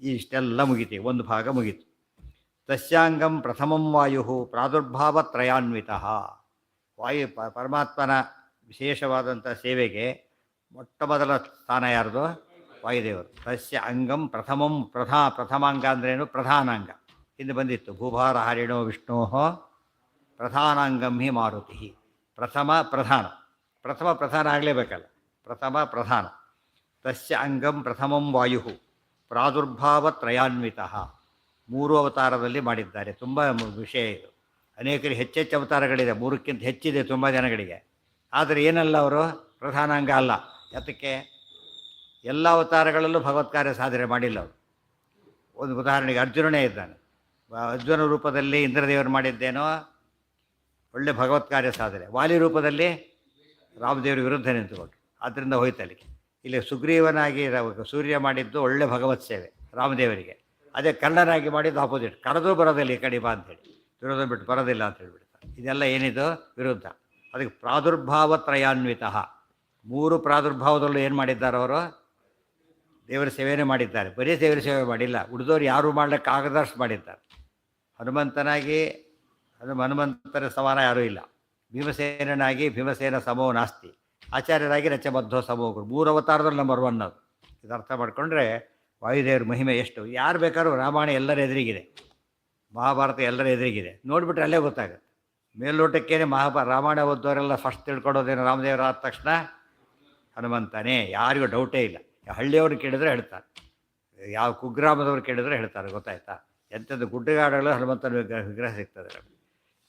ಇಷ್ಟೆಲ್ಲ ಮುಗಿತು, ಒಂದು ಭಾಗ ಮುಗೀತು. ತಸ್ಯಾಂಗಂ ಪ್ರಥಮಂ ವಾಯು ಪ್ರಾದುರ್ಭಾವತ್ರಯಾನ್ವಿತ. ವಾಯು ಪರಮಾತ್ಮನ ವಿಶೇಷವಾದಂಥ ಸೇವೆಗೆ ಮೊಟ್ಟ ಮೊದಲ ಸ್ಥಾನ ಯಾರ್ದು, ವಾಯುದೇವರು. ತಸ್ಯ ಅಂಗಂ ಪ್ರಥಮಂ ಪ್ರಥಮಾಂಗ ಅಂದ್ರೇನು, ಪ್ರಧಾನಾಂಗ. ಹಿಂದೆ ಬಂದಿತ್ತು, ಭೂಭಾರ ಹರಿಣೋ ವಿಷ್ಣೋ ಪ್ರಧಾನಾಂಗಂ ಹಿ ಮಾರುತಿ. ಪ್ರಥಮ ಪ್ರಧಾನ ಆಗಲೇಬೇಕಲ್ಲ, ಪ್ರಥಮ ಪ್ರಧಾನ. ತಸ್ಯ ಅಂಗಂ ಪ್ರಥಮಂ ವಾಯು ಪ್ರಾದುರ್ಭಾವತ್ರಯಾನ್ವಿತ. 3 ಅವತಾರದಲ್ಲಿ ಮಾಡಿದ್ದಾರೆ. ತುಂಬ ವಿಷಯ ಇದು. ಅನೇಕರಿಗೆ ಹೆಚ್ಚೆಚ್ಚು ಅವತಾರಗಳಿದೆ, 3ಕ್ಕಿಂತ ಹೆಚ್ಚಿದೆ ತುಂಬ ಜನಗಳಿಗೆ. ಆದರೆ ಏನಲ್ಲ, ಅವರು ಪ್ರಧಾನಾಂಗ ಅಲ್ಲ. ಯಾತಕ್ಕೆ, ಎಲ್ಲ ಅವತಾರಗಳಲ್ಲೂ ಭಗವತ್ ಕಾರ್ಯ ಸಾಧನೆ ಮಾಡಿಲ್ಲ ಅವರು. ಒಂದು ಉದಾಹರಣೆಗೆ ಅರ್ಜುನನೇ ಇದ್ದಾನೆ. ಅರ್ಜುನ ರೂಪದಲ್ಲಿ ಇಂದ್ರದೇವರು ಮಾಡಿದ್ದೇನೋ ಒಳ್ಳೆ ಭಗವತ್ ಕಾರ್ಯ ಸಾಧನೆ. ವಾಲಿ ರೂಪದಲ್ಲಿ ರಾಮದೇವರ ವಿರುದ್ಧ ನಿಂತುಕೊಂಡು, ಆದ್ದರಿಂದ ಹೋಯ್ತಲ್ಲಿಗೆ. ಇಲ್ಲಿ ಸುಗ್ರೀವನಾಗಿ ಸೂರ್ಯ ಮಾಡಿದ್ದು ಒಳ್ಳೆ ಭಗವತ್ ಸೇವೆ ರಾಮದೇವರಿಗೆ. ಅದೇ ಕರ್ಣನಾಗಿ ಮಾಡಿದ್ದು ಆಪೋಸಿಟ್. ಕರೆದು ಬರೋದಿಲ್ಲ ಈ ಕಡೆ ಬಾ ಅಂಥೇಳಿ, ವಿರೋಧ ಬಿಟ್ಟು ಬರೋದಿಲ್ಲ ಅಂತ ಹೇಳ್ಬಿಡ್ತಾರೆ. ಇದೆಲ್ಲ ಏನಿದು ವಿರುದ್ಧ. ಅದಕ್ಕೆ ಪ್ರಾದುರ್ಭಾವತ್ರಯಾನ್ವಿತ. 3 ಪ್ರಾದುರ್ಭಾವದಲ್ಲೂ ಏನು ಮಾಡಿದ್ದಾರೆ ಅವರು, ದೇವರ ಸೇವೆನೇ ಮಾಡಿದ್ದಾರೆ. ಬರೀ ದೇವರ ಸೇವೆ ಮಾಡಿಲ್ಲ, ಉಳಿದವರು ಯಾರು ಮಾಡಲಿಕ್ಕಾಗದಷ್ಟು ಮಾಡಿದ್ದಾರೆ. ಹನುಮಂತನಾಗಿ ಹನುಮಂತನ ಸಮಾನ ಯಾರೂ ಇಲ್ಲ. ಭೀಮಸೇನಾಗಿ ಭೀಮಸೇನ ಸಮೋ ನಾಸ್ತಿ. ಆಚಾರ್ಯರಾಗಿ ರಚಬದ್ಧೋ ಸಮೋ ಗುರು. 3 ಅವತಾರದಲ್ಲಿ ನಂಬರ್ 1 ಅದು. ಇದು ಅರ್ಥ ಮಾಡಿಕೊಂಡ್ರೆ ವಾಯುದೇವ್ರ ಮಹಿಮೆ ಎಷ್ಟು. ಯಾರು ಬೇಕಾದ್ರೂ ರಾಮಾಯಣ ಎಲ್ಲರ ಎದುರಿಗಿದೆ, ಮಹಾಭಾರತ ಎಲ್ಲರ ಎದುರಿಗಿದೆ. ನೋಡಿಬಿಟ್ರೆ ಅಲ್ಲೇ ಗೊತ್ತಾಗುತ್ತೆ. ಮೇಲ್ನೋಟಕ್ಕೇನೆ ರಾಮಾಯಣ ಓದೋರೆಲ್ಲ ಫಸ್ಟ್ ತಿಳ್ಕೊಡೋದೇನು, ರಾಮದೇವರ ಆದ ತಕ್ಷಣ ಹನುಮಂತನೇ, ಯಾರಿಗೂ ಡೌಟೇ ಇಲ್ಲ. ಹಳ್ಳಿಯವ್ರು ಕೇಳಿದ್ರೆ ಹೇಳ್ತಾರೆ, ಯಾವ ಕುಗ್ರಾಮದವ್ರು ಕೇಳಿದ್ರೆ ಹೇಳ್ತಾರೆ. ಗೊತ್ತಾಯ್ತಾ, ಎಂಥದ್ದು ಗುಡ್ಡಗಾಡಲು ಹನುಮಂತನ ವಿಗ್ರಹ ಸಿಗ್ತದೆ.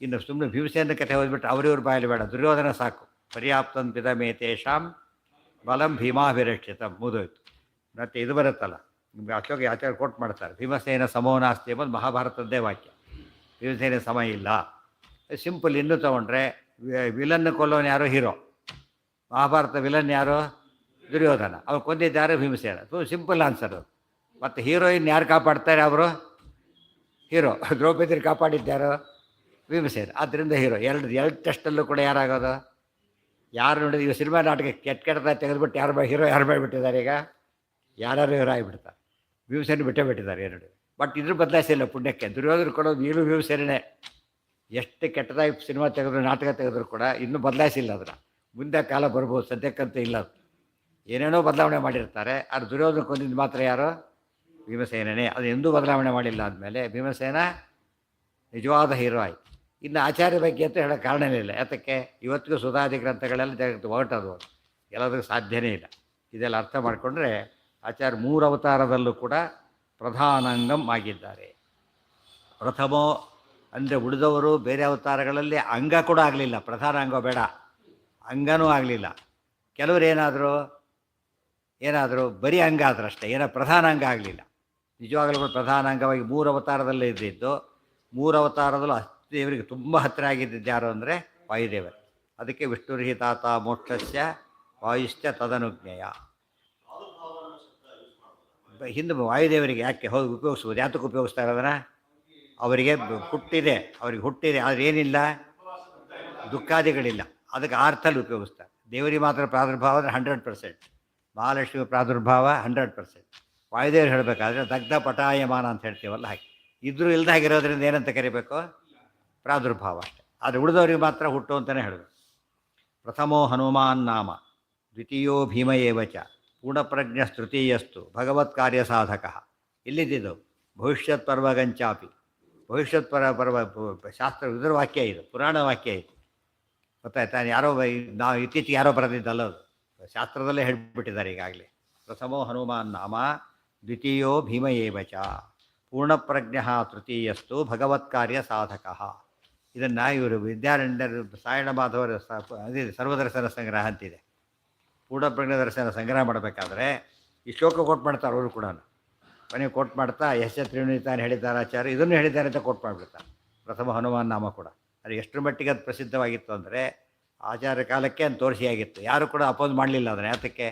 ಇನ್ನು ಸುಮ್ಮನೆ ಭೀಮಸೇನ ಕಥೆ ಓದ್ಬಿಟ್ಟು ಅವರಿವ್ರ ಬಾಯಲ್ಲಿ ಬೇಡ, ದುರ್ಯೋಧನ ಸಾಕು. ಪರ್ಯಾಪ್ತಂ ಪಿದಮೇತೇಷಾಂ ಬಲಂ ಭೀಮಾಭಿರಕ್ಷಿತಂ, ಮುಗಿದೋಯ್ತು. ಮತ್ತು ಇದು ಬರುತ್ತಲ್ಲ, ನಿಮಗೆ ಅಶೋಕ ಆಚಾರ್ಯ ಕೋಟ್ ಮಾಡ್ತಾರೆ, ಭೀಮಸೇನ ಸಮೋನಾಸ್ತಿ ಎಂಬುದು ಮಹಾಭಾರತದ್ದೇ ವಾಕ್ಯ. ಭೀಮಸೇನ ಸಮ ಇಲ್ಲ. ಸಿಂಪಲ್. ಇನ್ನೂ ತೊಗೊಂಡ್ರೆ ವಿಲನ್ ಕೊಲ್ಲೋನು ಯಾರೋ ಹೀರೋ, ಮಹಾಭಾರತ ವಿಲನ್ ಯಾರು, ದುರ್ಯೋಧನ. ಅವ್ರು ಕೊಂದಿದ್ದಾರು ಭೀಮಸೇನ. Simple answer. ಮತ್ತು ಹೀರೋಯಿನ್ ಯಾರು ಕಾಪಾಡ್ತಾರೆ, ಅವರು ಹೀರೋ. ದ್ರೌಪದಿರು ಕಾಪಾಡಿದ್ದಾರೋ ಭೀಮಸೇನ. ಆದ್ದರಿಂದ ಹೀರೋ. ಎರಡು ಟೆಸ್ಟಲ್ಲೂ ಕೂಡ ಯಾರಾಗೋದು, ಯಾರು ನೋಡಿದ್ರೆ ಈಗ ಸಿನಿಮಾ ನಾಟಕ ಕೆಟ್ಟದಾಗಿ ತೆಗೆದುಬಿಟ್ಟು ಹೀರೋ ಯಾರು ಮಾಡಿಬಿಟ್ಟಿದ್ದಾರೆ. ಈಗ ಯಾರು ಹೀರೋ ಆಗಿಬಿಡ್ತಾರೆ. ಭೀಮಸೇನ ಬಿಟ್ಟೇ ಬಿಟ್ಟಿದ್ದಾರೆ ಎರಡು. ಬಟ್ ಇದ್ರ ಬದಲಾಯಿಸಿಲ್ಲ ಪುಣ್ಯಕ್ಕೆ. ದುರ್ಯೋಧನ ಕೊಡೋದು ಈಗಲೂ ಭೀಮಸೇನೇ. ಎಷ್ಟು ಕೆಟ್ಟದಾಗಿ ಸಿನಿಮಾ ತೆಗೆದ್ರು, ನಾಟಕ ತೆಗೆದ್ರು ಕೂಡ ಇನ್ನೂ ಬದಲಾಯಿಸಿಲ್ಲ ಅದನ್ನು. ಮುಂದೆ ಕಾಲ ಬರ್ಬೋದು, ಸದ್ಯಕ್ಕಂತೂ ಇಲ್ಲ. ಏನೇನೋ ಬದಲಾವಣೆ ಮಾಡಿರ್ತಾರೆ. ಅದು ದುರ್ಯೋಧನ ಕೊಂದಿದ್ದು ಮಾತ್ರ ಯಾರು, ಭೀಮಸೇನೇ. ಅದು ಎಂದೂ ಬದಲಾವಣೆ ಮಾಡಿಲ್ಲ. ಆದಮೇಲೆ ಭೀಮಸೇನ ನಿಜವಾದ ಹೀರೋ ಆಯಿತು. ಇನ್ನು ಆಚಾರ್ಯ ಬಗ್ಗೆ ಅಂತ ಹೇಳೋ ಕಾರಣನೇ ಇಲ್ಲ. ಯಾತಕ್ಕೆ, ಇವತ್ತಿಗೂ ಸುಧಾದಿ ಗ್ರಂಥಗಳೆಲ್ಲ ಜಗತ್ತು ಹೊರಟದು, ಎಲ್ಲದಕ್ಕೂ ಸಾಧ್ಯನೇ ಇಲ್ಲ. ಇದೆಲ್ಲ ಅರ್ಥ ಮಾಡಿಕೊಂಡ್ರೆ ಆಚಾರ್ಯ 3 ಅವತಾರದಲ್ಲೂ ಕೂಡ ಪ್ರಧಾನಾಂಗಂ ಆಗಿದ್ದಾರೆ. ಪ್ರಥಮೋ ಅಂದರೆ ಉಳಿದವರು ಬೇರೆ ಅವತಾರಗಳಲ್ಲಿ ಅಂಗ ಕೂಡ ಆಗಲಿಲ್ಲ, ಪ್ರಧಾನ ಅಂಗ ಬೇಡ, ಅಂಗನೂ ಆಗಲಿಲ್ಲ. ಕೆಲವರು ಏನಾದರೂ ಬರೀ ಅಂಗ ಆದ್ರಷ್ಟೇ, ಪ್ರಧಾನ ಅಂಗ ಆಗಲಿಲ್ಲ. ನಿಜವಾಗಲೂ ಪ್ರಧಾನ ಅಂಗವಾಗಿ 3 ಅವತಾರದಲ್ಲೇ ಇದ್ದಿದ್ದು. 3 ಅವತಾರದಲ್ಲೂ ದೇವರಿಗೆ ತುಂಬ ಹತ್ತಿರ ಆಗಿದ್ದಿದ್ದು ಯಾರು ಅಂದರೆ ವಾಯುದೇವರು. ಅದಕ್ಕೆ ವಿಷ್ಣುರ್ಹಿತಾತ ಮೋಕ್ಷಸ್ಯ ವಾಯುಶ್ಚ ತದನುಜ್ಞೆಯ. ಹಿಂದೆ ವಾಯುದೇವರಿಗೆ ಯಾಕೆ ಹೋಗಿ ಉಪಯೋಗಿಸ್ಬೋದು, ಯಾತಕ್ಕೆ ಉಪಯೋಗಿಸ್ತಾ ಇರೋದನ್ನ? ಅವರಿಗೆ ಹುಟ್ಟಿದೆ ಆದರೆ ಏನಿಲ್ಲ, ದುಃಖಾದಿಗಳಿಲ್ಲ, ಅದಕ್ಕೆ ಅರ್ಥಲ್ಲಿ ಉಪಯೋಗಿಸ್ತಾರೆ. ದೇವರಿಗೆ ಮಾತ್ರ ಪ್ರಾದುರ್ಭಾವ ಅಂದರೆ 100%, ಮಹಾಲಕ್ಷ್ಮಿ ಪ್ರಾದುರ್ಭಾವ 100%. ವಾಯುದೇವರು ಹೇಳಬೇಕಾದ್ರೆ ದಗ್ಧ ಪಟಾಯಮಾನ ಅಂತ ಹೇಳ್ತೀವಲ್ಲ, ಹಾಗೆ ಇದ್ರೂ ಇಲ್ಲದ ಹಾಗಿರೋದ್ರಿಂದ ಏನಂತ ಕರಿಬೇಕು? ಪ್ರಾದುರ್ಭಾವ ಅಷ್ಟೆ. ಆದರೆ ಉಳಿದವರಿಗೆ ಮಾತ್ರ ಹುಟ್ಟು ಅಂತಲೇ ಹೇಳಬೇಕು. ಪ್ರಥಮೋ ಹನುಮಾನ್ ನಾಮ, ದ್ವಿತೀಯೋ ಭೀಮ ಏವಚ, ಪೂರ್ಣಪ್ರಜ್ಞ ತೃತೀಯಸ್ತು ಭಗವತ್ ಕಾರ್ಯ ಸಾಧಕ. ಇಲ್ಲಿದ್ದು ಭವಿಷ್ಯತ್ ಪರ್ವಗಂಚಾಪಿ, ಭವಿಷ್ಯತ್ ಪರ್ವ ಶಾಸ್ತ್ರ ಇದರ ವಾಕ್ಯ ಇದು, ಪುರಾಣ ವಾಕ್ಯ ಇದು. ಗೊತ್ತಾಯ್ತಾ? ನಾವು ಇತ್ತೀಚೆಗೆ ಯಾರೋ ಬರೆದಿದ್ದಲ್ಲ, ಅದು ಶಾಸ್ತ್ರದಲ್ಲೇ ಹೇಳಿಬಿಟ್ಟಿದ್ದಾರೆ ಈಗಾಗಲೇ. ಪ್ರಥಮೋ ಹನುಮಾನ್ ನಾಮ, ದ್ವಿತೀಯೋ ಭೀಮ ಏವಚ, ಪೂರ್ಣಪ್ರಜ್ಞ ತೃತೀಯಸ್ತು ಭಗವತ್ ಕಾರ್ಯ ಸಾಧಕ. ಇದನ್ನು ಇವರು ವಿದ್ಯಾರಣ್ಯರು ಸಾಯಣ ಮಾಧವರ ಸರ್ವದರ್ಶನ ಸಂಗ್ರಹ ಅಂತಿದೆ. ಪೂರ್ಣಪ್ರಜ್ಞ ದರ್ಶನ ಸಂಗ್ರಹ ಮಾಡಬೇಕಾದ್ರೆ ಈ ಶ್ಲೋಕ ಕೋಟ್ ಮಾಡ್ತಾರೆ ಅವರು ಕೂಡ. ಮನೆಗೆ ಕೋಟ್ ಮಾಡ್ತಾ ಯಶ ತ್ರಿಣಿತಾನೆ ಹೇಳಿದ್ದಾರೆ ಆಚಾರ್ಯ, ಇದನ್ನು ಹೇಳಿದ್ದಾರೆ ಅಂತ ಕೋಟ್ ಮಾಡಿಬಿಡ್ತಾರೆ. ಪ್ರಥಮ ಹನುಮಾನ್ ನಾಮ ಕೂಡ ಅದು ಎಷ್ಟರ ಮಟ್ಟಿಗೆ ಅದು ಪ್ರಸಿದ್ಧವಾಗಿತ್ತು ಅಂದರೆ ಆಚಾರ್ಯ ಕಾಲಕ್ಕೆ ಅದು ತೋರಿಸಿಯಾಗಿತ್ತು. ಯಾರು ಕೂಡ ಅಪೋಸ್ ಮಾಡಲಿಲ್ಲ ಅದನ್ನು. ಯಾತಕ್ಕೆ?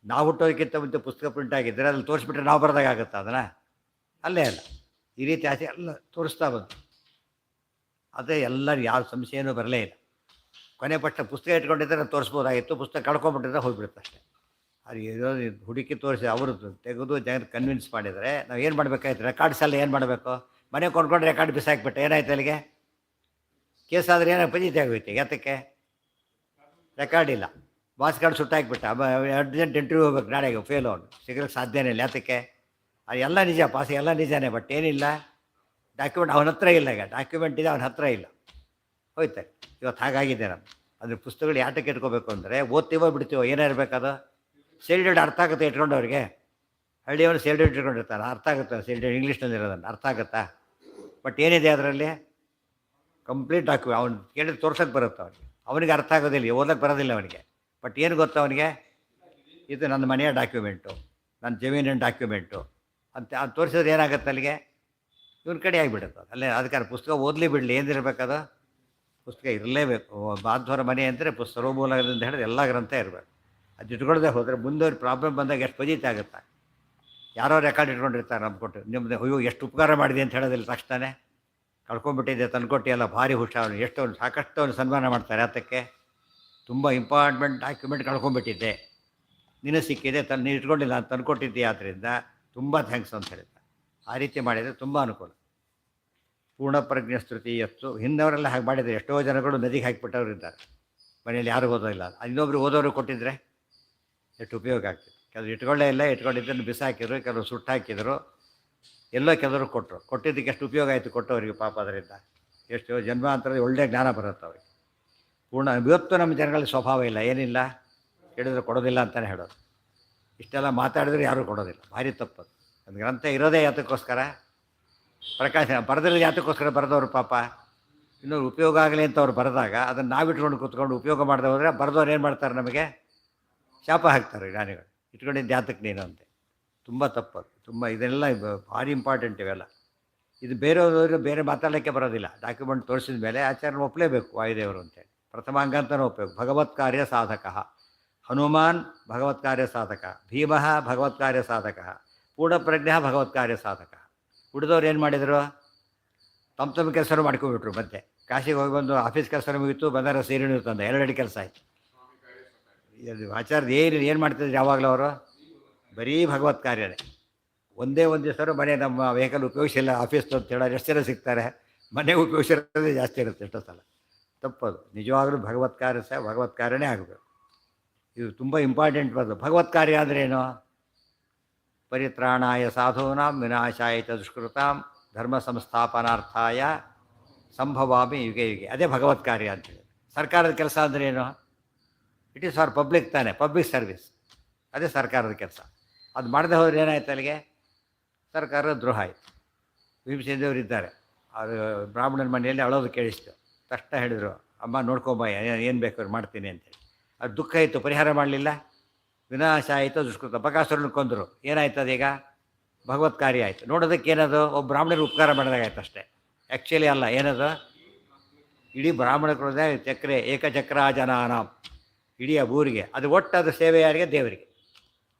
ನಾವು ಹುಟ್ಟೋದಕ್ಕಿಂತ ಮುಂಚೆ ಪುಸ್ತಕ ಪ್ರಿಂಟ್ ಆಗಿದ್ದರೆ ಅದ್ರಲ್ಲಿ ತೋರಿಸ್ಬಿಟ್ರೆ ನಾವು ಬರೆದಾಗುತ್ತೆ ಅದನ್ನು. ಅಲ್ಲೇ ಅಲ್ಲ, ಈ ರೀತಿ ಆಚೆ ಎಲ್ಲ ತೋರಿಸ್ತಾ ಬಂತು. ಅದೇ ಎಲ್ಲರೂ ಯಾವ ಸಂಶಯನೂ ಬರಲೇ ಇಲ್ಲ. ಕೊನೆ ಪಕ್ಷ ಪುಸ್ತಕ ಇಟ್ಕೊಂಡಿದ್ದರೆ ತೋರಿಸ್ಬೋದಾಗಿತ್ತು, ಪುಸ್ತಕ ಕಳ್ಕೊಂಡ್ಬಿಟ್ಟಿದ್ರೆ ಹೋಗ್ಬಿಡುತ್ತೆ ಅಷ್ಟೇ. ಅದು ಇರೋದು ಹುಡುಕಿ ತೋರಿಸಿ ಅವ್ರದ್ದು ತೆಗೆದು ಜನ ಕನ್ವಿನ್ಸ್ ಮಾಡಿದರೆ ನಾವು ಏನು ಮಾಡಬೇಕಾಯ್ತು? ರೆಕಾರ್ಡ್ಸಲ್ಲಿ ಏನು ಮಾಡಬೇಕು? ಮನೆ ಕೊಂಡ್ಕೊಂಡು ರೆಕಾರ್ಡ್ ಬಿಸಾಕ್ಬಿಟ್ಟೆ, ಏನಾಯ್ತು ಅಲ್ಲಿಗೆ? ಕೇಸ್ ಆದರೆ ಏನೋ ಪಂಜಿತಿ ಆಗೋಯ್ತು. ಯಾತಕ್ಕೆ? ರೆಕಾರ್ಡ್ ಇಲ್ಲ, ಬಾಸ್ ಕಾರ್ಡ್ ಸುಟ್ಟಾಕ್ಬಿಟ್ಟ, ಅರ್ಜೆಂಟ್ ಇಂಟರ್ವ್ಯೂ ಹೋಗ್ಬೇಕು, ನಾಳೆಗೆ ಫೇಲ್ ಅವನು ಸಿಗೋಕ್ಕೆ ಸಾಧ್ಯನೇ ಇಲ್ಲ. ಯಾತಕ್ಕೆ? ಅದು ಎಲ್ಲ ನಿಜ, ಪಾಸ್ ಎಲ್ಲ ನಿಜಾನೇ, ಬಟ್ ಏನಿಲ್ಲ, ಡಾಕ್ಯುಮೆಂಟ್ ಅವನ ಹತ್ರ ಇಲ್ಲ. ಈಗ ಡಾಕ್ಯುಮೆಂಟ್ ಇದೆ, ಅವನ ಹತ್ರ ಇಲ್ಲ, ಹೋಯ್ತಾರೆ. ಇವತ್ತು ಹಾಗಾಗಿದೆ ನಮ್ದು. ಅದ್ರ ಪುಸ್ತಕಗಳು ಯಾಟಕ್ಕೆ ಇಟ್ಕೋಬೇಕು ಅಂದರೆ ಓದ್ತೀವೋ ಬಿಡ್ತೀವೋ, ಏನಿರಬೇಕದು ಸೇಲ್ಡೆಡ್ ಅರ್ಥ ಆಗುತ್ತೆ ಇಟ್ಕೊಂಡವ್ರಿಗೆ. ಹಳ್ಳಿಯವರು ಸೇಲ್ಡೆಡ್ ಇಟ್ಕೊಂಡಿರ್ತಾರೆ, ಅರ್ಥ ಆಗುತ್ತೆ ಸೇಲ್ಡೆಡ್ ಇಂಗ್ಲೀಷ್ನಲ್ಲಿ ಇರೋದನ್ನು, ಅರ್ಥ ಆಗುತ್ತಾ? ಬಟ್ ಏನಿದೆ ಅದರಲ್ಲಿ? Complete document. ಅವ್ನು ಕೇಳಿದ್ರೆ ತೋರ್ಸೋಕ್ಕೆ ಬರುತ್ತೆ ಅವನಿಗೆ ಅರ್ಥ ಆಗೋದಿಲ್ಲ, ಓದೋಕ್ಕೆ ಬರೋದಿಲ್ಲ ಅವನಿಗೆ. ಬಟ್ ಏನು ಗೊತ್ತು ಅವನಿಗೆ? ಇದು ನನ್ನ ಮನೆಯ ಡಾಕ್ಯುಮೆಂಟು, ನನ್ನ ಜಮೀನಿನ ಡಾಕ್ಯುಮೆಂಟು ಅಂತ ಅದು ತೋರಿಸಿದ್ರೆ ಏನಾಗುತ್ತೆ ಅಲ್ಲಿಗೆ? ಇವನ ಕಡೆ ಆಗಿಬಿಡುತ್ತೆ ಅಲ್ಲೇ. ಅದಕ್ಕೆ ಪುಸ್ತಕ ಓದಲಿ ಬಿಡಲಿ, ಏನಿರಬೇಕದು? ಪುಸ್ತಕ ಇರಲೇಬೇಕು. ಮಾಧ್ವರ ಮನೆ ಅಂದರೆ ಸರ್ವಮೂಲದಿಂದ ಹೇಳಿದ್ರೆ ಎಲ್ಲ ಗ್ರಂಥ ಇರಬೇಕು. ಅದು ಇಟ್ಕೊಳ್ಳದೆ ಹೋದರೆ ಮುಂದೆ ಪ್ರಾಬ್ಲಮ್ ಬಂದಾಗ ಎಷ್ಟು ಫಜೀತಿ ಆಗುತ್ತೆ. ಯಾರೋ ರೆಕಾರ್ಡ್ ಇಟ್ಕೊಂಡಿರ್ತಾರೆ, ನಮ್ಮ ಕೊಟ್ಟು ನಿಮ್ಮದು ಅಯ್ಯೋ ಎಷ್ಟು ಉಪಕಾರ ಮಾಡಿದೆ ಅಂತ ಹೇಳೋದಿಲ್ಲ, ತಕ್ಷಣ ಕಳ್ಕೊಂಡ್ಬಿಟ್ಟಿದ್ದೆ ತಂದುಕೊಟ್ಟಿಯಲ್ಲ, ಭಾರಿ ಹುಷಾರು, ಎಷ್ಟು ಅವ್ನು ಸಾಕಷ್ಟು ಅವನು ಸನ್ಮಾನ ಮಾಡ್ತಾರೆ. ಅದಕ್ಕೆ ತುಂಬ ಇಂಪಾರ್ಟೆಂಟ್ ಡಾಕ್ಯುಮೆಂಟ್ ಕಳ್ಕೊಂಡ್ಬಿಟ್ಟಿದ್ದೆ, ನಿನ್ನ ಸಿಕ್ಕಿದೆ, ನೀನು ಇಟ್ಕೊಂಡಿಲ್ಲ ಅಂತ ತಂದುಕೊಟ್ಟಿದ್ದೆ, ಆದ್ದರಿಂದ ತುಂಬ ಥ್ಯಾಂಕ್ಸ್ ಅಂತ ಹೇಳಿದ್ದೆ. ಆ ರೀತಿ ಮಾಡಿದರೆ ತುಂಬ ಅನುಕೂಲ. ಪೂರ್ಣಪ್ರಜ್ಞ ಸ್ತುತಿಯತ್ತು. ಹಿಂದವರೆಲ್ಲ ಹಾಗೆ ಮಾಡಿದರೆ ಎಷ್ಟೋ ಜನಗಳು ನದಿಗೆ ಹಾಕಿಬಿಟ್ಟವ್ರು ಇದ್ದಾರೆ, ಮನೆಯಲ್ಲಿ ಯಾರು ಓದೋದಿಲ್ಲ. ಇನ್ನೊಬ್ರು ಓದೋರು ಕೊಟ್ಟಿದ್ದರೆ ಎಷ್ಟು ಉಪಯೋಗ ಆಗ್ತಿತ್ತು. ಕೆಲವರು ಇಟ್ಕೊಳ್ಳೇ ಇಲ್ಲ, ಇಟ್ಕೊಂಡಿದ್ದನ್ನು ಬಿಸಾಕಿದ್ರು, ಕೆಲವರು ಸುಟ್ಟಾಕಿದ್ರು, ಎಲ್ಲೋ ಕೆಲವರು ಕೊಟ್ಟಿದ್ದಕ್ಕೆ ಎಷ್ಟು ಉಪಯೋಗ ಆಯಿತು ಕೊಟ್ಟವರಿಗೆ ಪಾಪ. ಅದರಿಂದ ಎಷ್ಟು ಜನ್ಮಾಂತರದ ಒಳ್ಳೆಯ ಜ್ಞಾನ ಬರುತ್ತೆ ಅವರಿಗೆ. ಇವತ್ತು ನಮ್ಮ ಜನಗಳಲ್ಲಿ ಸ್ವಭಾವ ಇಲ್ಲ, ಏನಿಲ್ಲ, ಹೇಳಿದ್ರೆ ಕೊಡೋದಿಲ್ಲ ಅಂತಲೇ ಹೇಳೋದು. ಇಷ್ಟೆಲ್ಲ ಮಾತಾಡಿದ್ರೆ ಯಾರೂ ಕೊಡೋದಿಲ್ಲ, ಭಾರಿ ತಪ್ಪದು. ಒಂದು ಗ್ರಂಥ ಇರೋದೇ ಯಾತಕ್ಕೋಸ್ಕರ? ಪ್ರಕಾಶ ಬರೆದ್ರೆ ಯಾತಕ್ಕೋಸ್ಕರ ಬರೆದವರು ಪಾಪ. ಇನ್ನೊಂದು ಉಪಯೋಗ ಆಗಲಿ ಅಂತ ಅವ್ರು ಬರೆದಾಗ ಅದನ್ನು ನಾವಿಟ್ಕೊಂಡು ಕೂತ್ಕೊಂಡು ಉಪಯೋಗ ಮಾಡದೆ ಹೋದರೆ ಬರೆದವ್ರು ಏನು ಮಾಡ್ತಾರೆ? ನಮಗೆ ಶಾಪ ಹಾಕ್ತಾರೆ ಜ್ಞಾನಿಗಳು. ಇಟ್ಕೊಂಡಿದ್ದು ಯಾತಕ್ಕೆ ನೀನು ಅಂತೆ. ತುಂಬ ತಪ್ಪದು, ತುಂಬ. ಇದೆಲ್ಲ ಭಾರಿ ಇಂಪಾರ್ಟೆಂಟ್ ಇವೆಲ್ಲ. ಇದು ಬೇರೆಯವರು ಬೇರೆ ಮಾತಾಡೋಕ್ಕೆ ಬರೋದಿಲ್ಲ. ಡಾಕ್ಯುಮೆಂಟ್ ತೋರಿಸಿದ ಮೇಲೆ ಆಚಾರ್ಯ ಒಪ್ಪಲೇಬೇಕು ವಾಯುದೇವರು ಅಂತೇಳಿ. ಪ್ರಥಮಾಂಗ ಅಂತಲೂ ಒಪ್ಪಬೇಕು. ಭಗವತ್ ಕಾರ್ಯ ಸಾಧಕ ಹನುಮಾನ್ ಭಗವತ್ ಕಾರ್ಯ ಸಾಧಕ, ಭೀಮ ಭಗವತ್ ಕಾರ್ಯ ಸಾಧಕ, ಪೂರ್ಣಪ್ರಜ್ಞ ಭಗವತ್ ಕಾರ್ಯ ಸಾಧಕ. ಉಳಿದವ್ರು ಏನು ಮಾಡಿದರು? ತಮ್ಮ ಕೆಲಸನೂ ಮಾಡ್ಕೊಬಿಟ್ರು. ಮತ್ತೆ ಕಾಶಿಗೆ ಹೋಗಿ ಬಂದು ಆಫೀಸ್ ಕೆಲಸ ಮುಗಿತು, ಬಂದಾರ ಸೀರೆನೂ ತಂದೆ, ಎರಡೆರಡು ಕೆಲಸ ಆಯಿತು. ಆಚಾರ್ಯ ಏನು ಮಾಡ್ತಿದ್ರು ಯಾವಾಗಲೂ ಅವರು? ಬರೀ ಭಗವತ್ ಕಾರ್ಯನೇ. ಒಂದೇ ಒಂದು ದಿವಸ ಮನೆ ನಮ್ಮ ವೆಹಿಕಲ್ ಉಪಯೋಗಿಸಿಲ್ಲ ಆಫೀಸ್ ಅಂತ ಹೇಳೋರು ಎಷ್ಟು ಜನ ಸಿಗ್ತಾರೆ? ಮನೆಗೆ ಉಪಯೋಗಿಸಿರೋದೇ ಜಾಸ್ತಿ ಇರುತ್ತೆ ಎಷ್ಟೋ ಸಲ. ತಪ್ಪದು. ನಿಜವಾಗಲೂ ಭಗವತ್ ಕಾರ್ಯ ಭಗವತ್ ಕಾರ್ಯನೇ ಆಗಬೇಕು. ಇದು ತುಂಬ ಇಂಪಾರ್ಟೆಂಟ್ ಬರೋದು. ಭಗವತ್ ಕಾರ್ಯ ಅಂದ್ರೇನು? ಪರಿತ್ರಾಣಾಯ ಸಾಧೂನಾಂ ವಿನಾಶಾಯ ಚ ದುಷ್ಕೃತಾಂ ಧರ್ಮ ಸಂಸ್ಥಾಪನಾರ್ಥಾಯ ಸಂಭವಾಮಿ ಯುಗೆ ಯುಗೆ. ಅದೇ ಭಗವತ್ ಕಾರ್ಯ ಅಂತೇಳಿ. ಸರ್ಕಾರದ ಕೆಲಸ ಅಂದ್ರೇನು? ಇಟ್ ಈಸ್ ಫಾರ್ ಪಬ್ಲಿಕ್ ತಾನೆ, ಪಬ್ಲಿಕ್ ಸರ್ವಿಸ್. ಅದೇ ಸರ್ಕಾರದ ಕೆಲಸ. ಅದು ಮಾಡದೆ ಹೋದ್ರೆ ಏನಾಯ್ತು ಅಲ್ಲಿಗೆ ಸರ್ಕಾರ ದ್ರೋಹ ಆಯಿತು. ಭೀಮಸೇನ ದೇವರು ಇದ್ದಾರೆ, ಅದು ಬ್ರಾಹ್ಮಣನ ಮನೆಯಲ್ಲಿ ಅಳೋದು ಕೇಳಿಸ್ತು. ತಕ್ಷಣ ಹೇಳಿದರು, ಅಮ್ಮ ನೋಡ್ಕೊಂಬ ಏನು ಬೇಕಾದ್ರು ಮಾಡ್ತೀನಿ ಅಂತೇಳಿ. ಅದು ದುಃಖ ಇತ್ತು, ಪರಿಹಾರ ಮಾಡಲಿಲ್ಲ, ವಿನಾಶ ಆಯಿತು. ದುಷ್ಕೃತ ಬಕಾಸುರನ ಕೊಂದರು. ಏನಾಯ್ತು ಅದೀಗ ಭಗವತ್ ಕಾರ್ಯ ಆಯಿತು. ನೋಡೋದಕ್ಕೆ ಏನದು ಒಬ್ಬ ಬ್ರಾಹ್ಮಣರಿಗೆ ಉಪಕಾರ ಮಾಡಿದಾಗಾಯ್ತು ಅಷ್ಟೇ. ಆ್ಯಕ್ಚುಲಿ ಅಲ್ಲ, ಏನದು ಇಡೀ ಬ್ರಾಹ್ಮಣ ಕೃದ ಚಕ್ರೆ ಏಕಚಕ್ರ ಜನಾನಾಂ, ಇಡೀ ಆ ಊರಿಗೆ ಅದು ಒಟ್ಟು ಅದು ಸೇವೆ ಯಾರಿಗೆ ದೇವರಿಗೆ.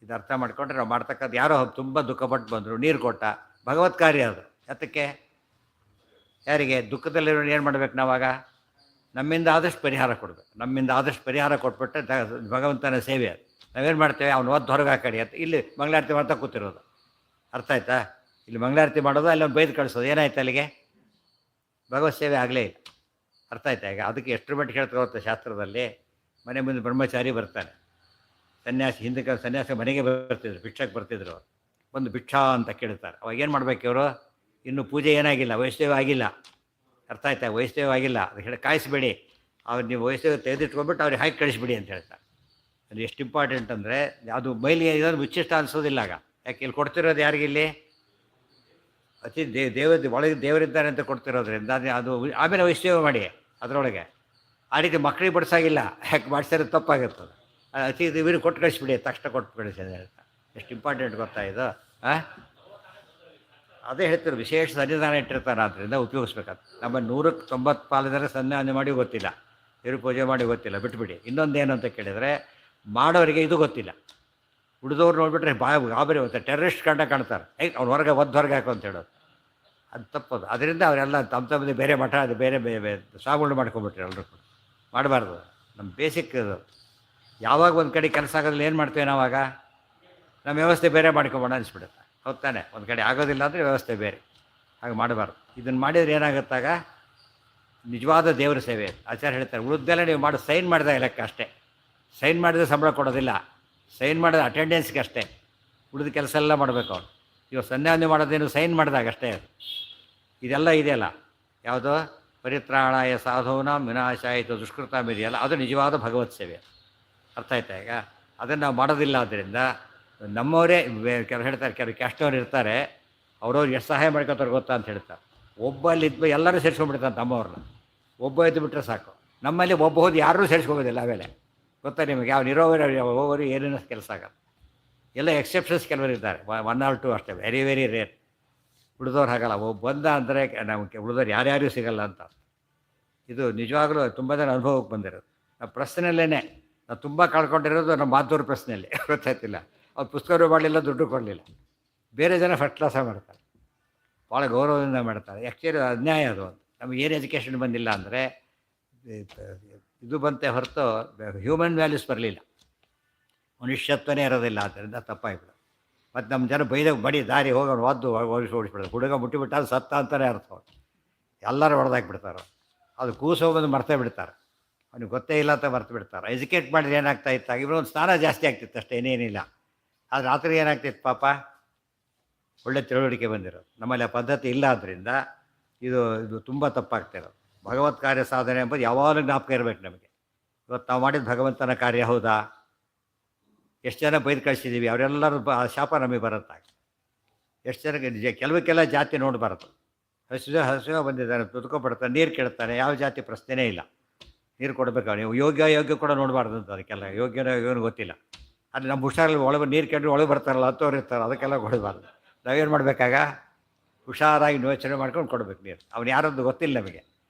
ಇದು ಅರ್ಥ ಮಾಡ್ಕೊಂಡ್ರೆ ನಾವು ಮಾಡ್ತಕ್ಕಂಥ ಯಾರೋ ತುಂಬ ದುಃಖಪಟ್ಟು ಬಂದರು, ನೀರು ಕೊಟ್ಟ, ಭಗವತ್ ಕಾರ್ಯ ಅದು. ಅದಕ್ಕೆ ಯಾರಿಗೆ ದುಃಖದಲ್ಲಿರೋ ಏನು ಮಾಡ್ಬೇಕು ನಾವಾಗ ನಮ್ಮಿಂದ ಆದಷ್ಟು ಪರಿಹಾರ ಕೊಡಬೇಕು. ನಮ್ಮಿಂದ ಆದಷ್ಟು ಪರಿಹಾರ ಕೊಟ್ಬಿಟ್ರೆ ಭಗವಂತನ ಸೇವೆ ಅದು. ನಾವೇನು ಮಾಡ್ತೇವೆ, ಅವ್ನು ಒದ್ದು ಹೊರಗೆ ಹಾಕಡಿ ಅಂತ ಇಲ್ಲಿ ಮಂಗಳಾರತಿ ಮಾಡ್ತಾ ಕೂತಿರೋದು. ಅರ್ಥ ಆಯ್ತಾ? ಇಲ್ಲಿ ಮಂಗಳಾರತಿ ಮಾಡೋದು, ಅಲ್ಲಿ ಅವ್ನು ಬೈದು ಕಳಿಸೋದು. ಏನಾಯ್ತು ಅಲ್ಲಿಗೆ ಭಗವತ್ ಸೇವೆ ಆಗಲೇ ಇಲ್ಲ. ಅರ್ಥ ಆಯ್ತಾ? ಈಗ ಅದಕ್ಕೆ ಎಷ್ಟರ ಮಟ್ಟಿಗೆ ಹೇಳ್ತಾ ಶಾಸ್ತ್ರದಲ್ಲಿ, ಮನೆ ಮುಂದೆ ಬ್ರಹ್ಮಚಾರಿ ಬರ್ತಾನೆ, ಸನ್ಯಾಸಿ ಹಿಂದಕ್ಕೆ ಸನ್ಯಾಸಿ ಮನೆಗೆ ಬರ್ತಿದ್ರು, ಭಿಕ್ಷಕ್ಕೆ ಬರ್ತಿದ್ರು. ಒಂದು ಭಿಕ್ಷಾ ಅಂತ ಕೇಳ್ತಾರೆ. ಅವಾಗ ಏನು ಮಾಡ್ಬೇಕು ಇವರು, ಇನ್ನು ಪೂಜೆ ಏನಾಗಿಲ್ಲ, ವೈಷ್ಣವ ಆಗಿಲ್ಲ. ಅರ್ಥ ಆಯ್ತಾ? ವೈಷ್ಣವ ಆಗಿಲ್ಲ, ಅದು ಹೇಳಿ ಕಾಯಿಸ್ಬೇಡಿ, ಅವ್ರು ನೀವು ವೈಷ್ಣವ ತೆಗೆದಿಟ್ಕೊಂಡ್ಬಿಟ್ಟು ಅವ್ರಿಗೆ ಹಾಕಿ ಕಳಿಸ್ಬಿಡಿ ಅಂತ ಹೇಳ್ತಾರೆ. ಅದು ಎಷ್ಟು ಇಂಪಾರ್ಟೆಂಟ್ ಅಂದರೆ ಅದು ಮೈಲಿಗೆ ಇದೊಂದು ವಿಶಿಷ್ಟ ಅನಿಸೋದಿಲ್ಲ ಆಗ. ಯಾಕೆ ಇಲ್ಲಿ ಕೊಡ್ತಿರೋದು ಯಾರಿಗಿಲ್ಲಿ ಅತಿ ಒಳಗೆ ದೇವರಿದ್ದಾರೆ ಅಂತ ಕೊಡ್ತಿರೋದ್ರಿಂದ ಅದು ಆಮೇಲೆ ವೈಷ್ಣವ ಮಾಡಿ ಅದರೊಳಗೆ. ಆ ರೀತಿ ಮಕ್ಕಳಿಗೆ ಬಡಿಸಾಗಿಲ್ಲ, ಯಾಕೆ ಮಾಡಿಸಿರೋದು ತಪ್ಪಾಗಿರ್ತದೆ. ಅತಿ ಇವ್ರಿಗೆ ಕೊಟ್ಟು ಕಳಿಸ್ಬಿಡಿ, ತಕ್ಷಣ ಕೊಟ್ಟು ಕಳಿಸಿ ಅಂತ ಹೇಳ್ತಾರೆ. ಎಷ್ಟು ಇಂಪಾರ್ಟೆಂಟ್ ಗೊತ್ತಾ ಇದು? ಅದೇ ಹೇಳ್ತಾರೆ, ವಿಶೇಷ ಸನ್ನಿಧಾನ ಇಟ್ಟಿರ್ತಾರೆ, ಆದ್ದರಿಂದ ಉಪಯೋಗಿಸ್ಬೇಕಾಗ್ತದೆ. ನಮ್ಮ 190 ಪಾಲಿದರೆ ಸನ್ನಿಧಾನ ಮಾಡಿ ಗೊತ್ತಿಲ್ಲ, ಇವರು ಪೂಜೆ ಮಾಡಿ ಗೊತ್ತಿಲ್ಲ, ಬಿಟ್ಬಿಡಿ. ಇನ್ನೊಂದೇನು ಅಂತ ಕೇಳಿದರೆ, ಮಾಡೋರಿಗೆ ಇದು ಗೊತ್ತಿಲ್ಲ. ಉಳಿದವ್ರು ನೋಡಿಬಿಟ್ರೆ ಗಾಬರಿ ಹೋಗುತ್ತೆ, ಟೆರರಿಸ್ಟ್ ಕಂಡ ಕಾಣ್ತಾರೆ, ಅವ್ನು ಹೊರಗೆ ಹೊರಗೆ ಹಾಕು ಅಂತ ಹೇಳೋದು. ಅದು ತಪ್ಪದು. ಅದರಿಂದ ಅವರೆಲ್ಲ ತಮ್ಮ ತಮ್ಮದೇ ಬೇರೆ ಮಠ, ಅದು ಬೇರೆ ಬೇರೆ ಸ್ವಾಮಿಗಳು ಮಾಡ್ಕೊಂಬಿಟ್ರೆ ಎಲ್ಲರೂ ಕೂಡ ಮಾಡಬಾರ್ದು. ನಮ್ಮ ಬೇಸಿಕ್ ಇದು. ಯಾವಾಗ ಒಂದು ಕಡೆ ಕೆಲಸ ಆಗೋದಿಲ್ಲ ಏನು ಮಾಡ್ತೇವೆ ನಾವಾಗ, ನಮ್ಮ ವ್ಯವಸ್ಥೆ ಬೇರೆ ಮಾಡ್ಕೊಬೋಣ ಅನಿಸ್ಬಿಡುತ್ತೆ. ಹೌದಾನೆ? ಒಂದು ಕಡೆ ಆಗೋದಿಲ್ಲ ಅಂದರೆ ವ್ಯವಸ್ಥೆ ಬೇರೆ, ಹಾಗೆ ಮಾಡಬಾರ್ದು. ಇದನ್ನು ಮಾಡಿದರೆ ಏನಾಗುತ್ತಾಗ ನಿಜವಾದ ದೇವರ ಸೇವೆ. ಆಚಾರ್ಯ ಹೇಳ್ತಾರೆ, ಉಳಿದೆಲ್ಲ ನೀವು ಮಾಡಿ ಸೈನ್ ಮಾಡಿದಾಗ ಲೆಕ್ಕ ಅಷ್ಟೇ. ಸೈನ್ ಮಾಡಿದ್ರೆ ಸಂಬಳ ಕೊಡೋದಿಲ್ಲ, ಸೈನ್ ಮಾಡಿದ ಅಟೆಂಡೆನ್ಸ್ಗೆ ಅಷ್ಟೇ. ಉಳಿದ ಕೆಲಸ ಎಲ್ಲ ಮಾಡಬೇಕು ಅವನು. ಇವಾಗ ಸಂಧ್ಯಾವಂದನೆ ಮಾಡೋದೇನು ಸೈನ್ ಮಾಡಿದಾಗ ಅಷ್ಟೇ. ಇದೆಲ್ಲ ಇದೆಯಲ್ಲ, ಯಾವುದೋ ಪರಿತ್ರಾಣಾಯ ಸಾಧೂನಾಂ ವಿನಾಶಾಯಿತು ದುಷ್ಕೃತಾಂ ಇದೆಯಲ್ಲ, ಅದು ನಿಜವಾದ ಭಗವತ್ ಸೇವೆ. ಅರ್ಥ ಆಯ್ತಾ? ಈಗ ಅದನ್ನು ನಾವು ಮಾಡೋದಿಲ್ಲ. ಆದ್ದರಿಂದ ನಮ್ಮವರೇ ಕೆಲವು ಹೇಳ್ತಾರೆ, ಕೆಲವು ಕ್ಯಾಸ್ಟವ್ರು ಇರ್ತಾರೆ, ಅವ್ರವ್ರು ಎಷ್ಟು ಸಹಾಯ ಮಾಡ್ಕೊತಾರೆ ಗೊತ್ತಾ ಅಂತ ಹೇಳ್ತಾರೆ. ಒಬ್ಬ ಅಲ್ಲಿ ಇದ್ದು ಎಲ್ಲರೂ ಸೇರಿಸ್ಕೊಂಡ್ಬಿಡ್ತಾರೆ ತಮ್ಮವ್ರನ್ನ. ಒಬ್ಬ ಇದ್ದು ಬಿಟ್ಟರೆ ಸಾಕು. ನಮ್ಮಲ್ಲಿ ಒಬ್ಬ ಹೋದು ಯಾರೂ ಸೇರಿಸ್ಕೋಬೋದಿಲ್ಲ. ಆಮೇಲೆ ಗೊತ್ತಾ ನಿಮಗೆ, ಯಾವ ಇರೋವರು ಹೋಗೋರು ಏನೇನೋ ಕೆಲಸ ಆಗಲ್ಲ. ಎಲ್ಲ ಎಕ್ಸೆಪ್ಷನ್ಸ್ ಕೆಲವರು ಇದ್ದಾರೆ, 1 or 2 ಅಷ್ಟೇ, ವೆರಿ ವೆರಿ ರೇರ್. ಉಳಿದವ್ರು ಹಾಗಲ್ಲ. ಒಬ್ಬ ಬಂದ ಅಂದರೆ ನಮಗೆ ಉಳಿದವ್ರು ಯಾರ್ಯಾರೂ ಸಿಗಲ್ಲ ಅಂತ. ಇದು ನಿಜವಾಗ್ಲೂ ತುಂಬ ಜನ ಅನುಭವಕ್ಕೆ ಬಂದಿರೋದು. ನಾವು ಪ್ರಶ್ನೆಯಲ್ಲೇ ನಾವು ತುಂಬ ಕಳ್ಕೊಂಡಿರೋದು ನಮ್ಮ ಮಾತೂರು ಪ್ರಶ್ನೆಯಲ್ಲಿ. ಗೊತ್ತಾಯ್ತಿಲ್ಲ, ಅವ್ರು ಪುಸ್ತಕರು ಮಾಡಲಿಲ್ಲ, ದುಡ್ಡು ಕೊಡಲಿಲ್ಲ. ಬೇರೆ ಜನ ಫಸ್ಟ್ ಕ್ಲಾಸ ಮಾಡ್ತಾರೆ, ಭಾಳ ಗೌರವದಿಂದ ಮಾಡ್ತಾರೆ. ಆ್ಯಕ್ಚುಲಿ ಅನ್ಯಾಯ ಅದು. ನಮಗೆ ಏನು ಎಜುಕೇಷನ್ ಬಂದಿಲ್ಲ ಅಂದರೆ ಇದು ಬಂತೆ ಹೊರತು ಹ್ಯೂಮನ್ ವ್ಯಾಲ್ಯೂಸ್ ಬರಲಿಲ್ಲ, ಮನುಷ್ಯತ್ವನೇ ಇರೋದಿಲ್ಲ. ಆದ್ದರಿಂದ ತಪ್ಪಾಗಿಬಿಡೋದು. ಮತ್ತು ನಮ್ಮ ಜನ ಬಡಿ ದಾರಿ ಹೋಗೋಣ ಒದ್ದು ಓಡಿಸ್ಬಿಡೋದು. ಹುಡುಗ ಮುಟ್ಟಿಬಿಟ್ಟ ಅದು ಸತ್ತ ಅಂತಲೇ ಅರ್ಥ. ಎಲ್ಲರೂ ಹೊಡೆದಾಕ್ಬಿಡ್ತಾರೆ. ಅದು ಕೂಸೋಗೋದು ಮರ್ತೇ ಬಿಡ್ತಾರೆ, ಅವ್ನಿಗೆ ಗೊತ್ತೇ ಇಲ್ಲ ಅಂತ ಮರ್ತು ಬಿಡ್ತಾರೆ. ಎಜುಕೇಟ್ ಮಾಡಿದ್ರೆ ಏನಾಗ್ತಾ ಇತ್ತಾಗ ಇವರು ಒಂದು ಸ್ನಾನ ಜಾಸ್ತಿ ಆಗ್ತಿತ್ತು ಅಷ್ಟೇ, ಏನೇನಿಲ್ಲ. ಆದರೆ ರಾತ್ರಿ ಏನಾಗ್ತಿತ್ತು ಪಾಪ, ಒಳ್ಳೆ ತಿಳುವಳಿಕೆ ಬಂದಿರೋದು. ನಮ್ಮಲ್ಲಿ ಆ ಪದ್ಧತಿ ಇಲ್ಲ. ಆದ್ದರಿಂದ ಇದು ತುಂಬ ತಪ್ಪಾಗ್ತಿರೋದು. ಭಗವತ್ ಕಾರ್ಯ ಸಾಧನೆ ಎಂಬುದು ಯಾವಾಗಲೂ ಜ್ಞಾಪಕ ಇರಬೇಕು ನಮಗೆ. ಇವತ್ತು ನಾವು ಮಾಡಿದ ಭಗವಂತನ ಕಾರ್ಯ ಹೌದಾ? ಎಷ್ಟು ಜನ ಬೈದು ಕಳಿಸಿದ್ದೀವಿ, ಅವರೆಲ್ಲರೂ ಶಾಪ ನಮಗೆ ಬರುತ್ತಾಗ. ಎಷ್ಟು ಜನಕ್ಕೆ ಕೆಲವಕ್ಕೆಲ್ಲ ಜಾತಿ ನೋಡಬಾರದು. ಹಸುವೆ ಬಂದಿದ್ದಾನೆ, ತುದ್ಕೊಬಿಡ್ತಾನೆ, ನೀರು ಕೇಳ್ತಾನೆ, ಯಾವ ಜಾತಿ ಪ್ರಶ್ನೆನೇ ಇಲ್ಲ, ನೀರು ಕೊಡಬೇಕು. ನೀವು ಯೋಗ್ಯ ಕೂಡ ನೋಡಬಾರ್ದು ಅಂತ. ಅದಕ್ಕೆಲ್ಲ ಯೋಗ್ಯನೂ ಗೊತ್ತಿಲ್ಲ. ಅದು ನಮ್ಮ ಹುಷಾರಲ್ಲಿ ಒಳಗೆ ನೀರು ಕೇಳಿ ಒಳಗೆ ಬರ್ತಾರಲ್ಲ, ಹತ್ತೋರು ಇರ್ತಾರೆ, ಅದಕ್ಕೆಲ್ಲ ಕೊಡಬಾರ್ದು. ನಾವೇನು ಮಾಡಬೇಕಾಗ ಹುಷಾರಾಗಿ ಯೋಚನೆ ಮಾಡ್ಕೊಂಡು ಕೊಡಬೇಕು ನೀರು. ಅವ್ನು ಯಾರದ್ದು ಗೊತ್ತಿಲ್ಲ ನಮಗೆ.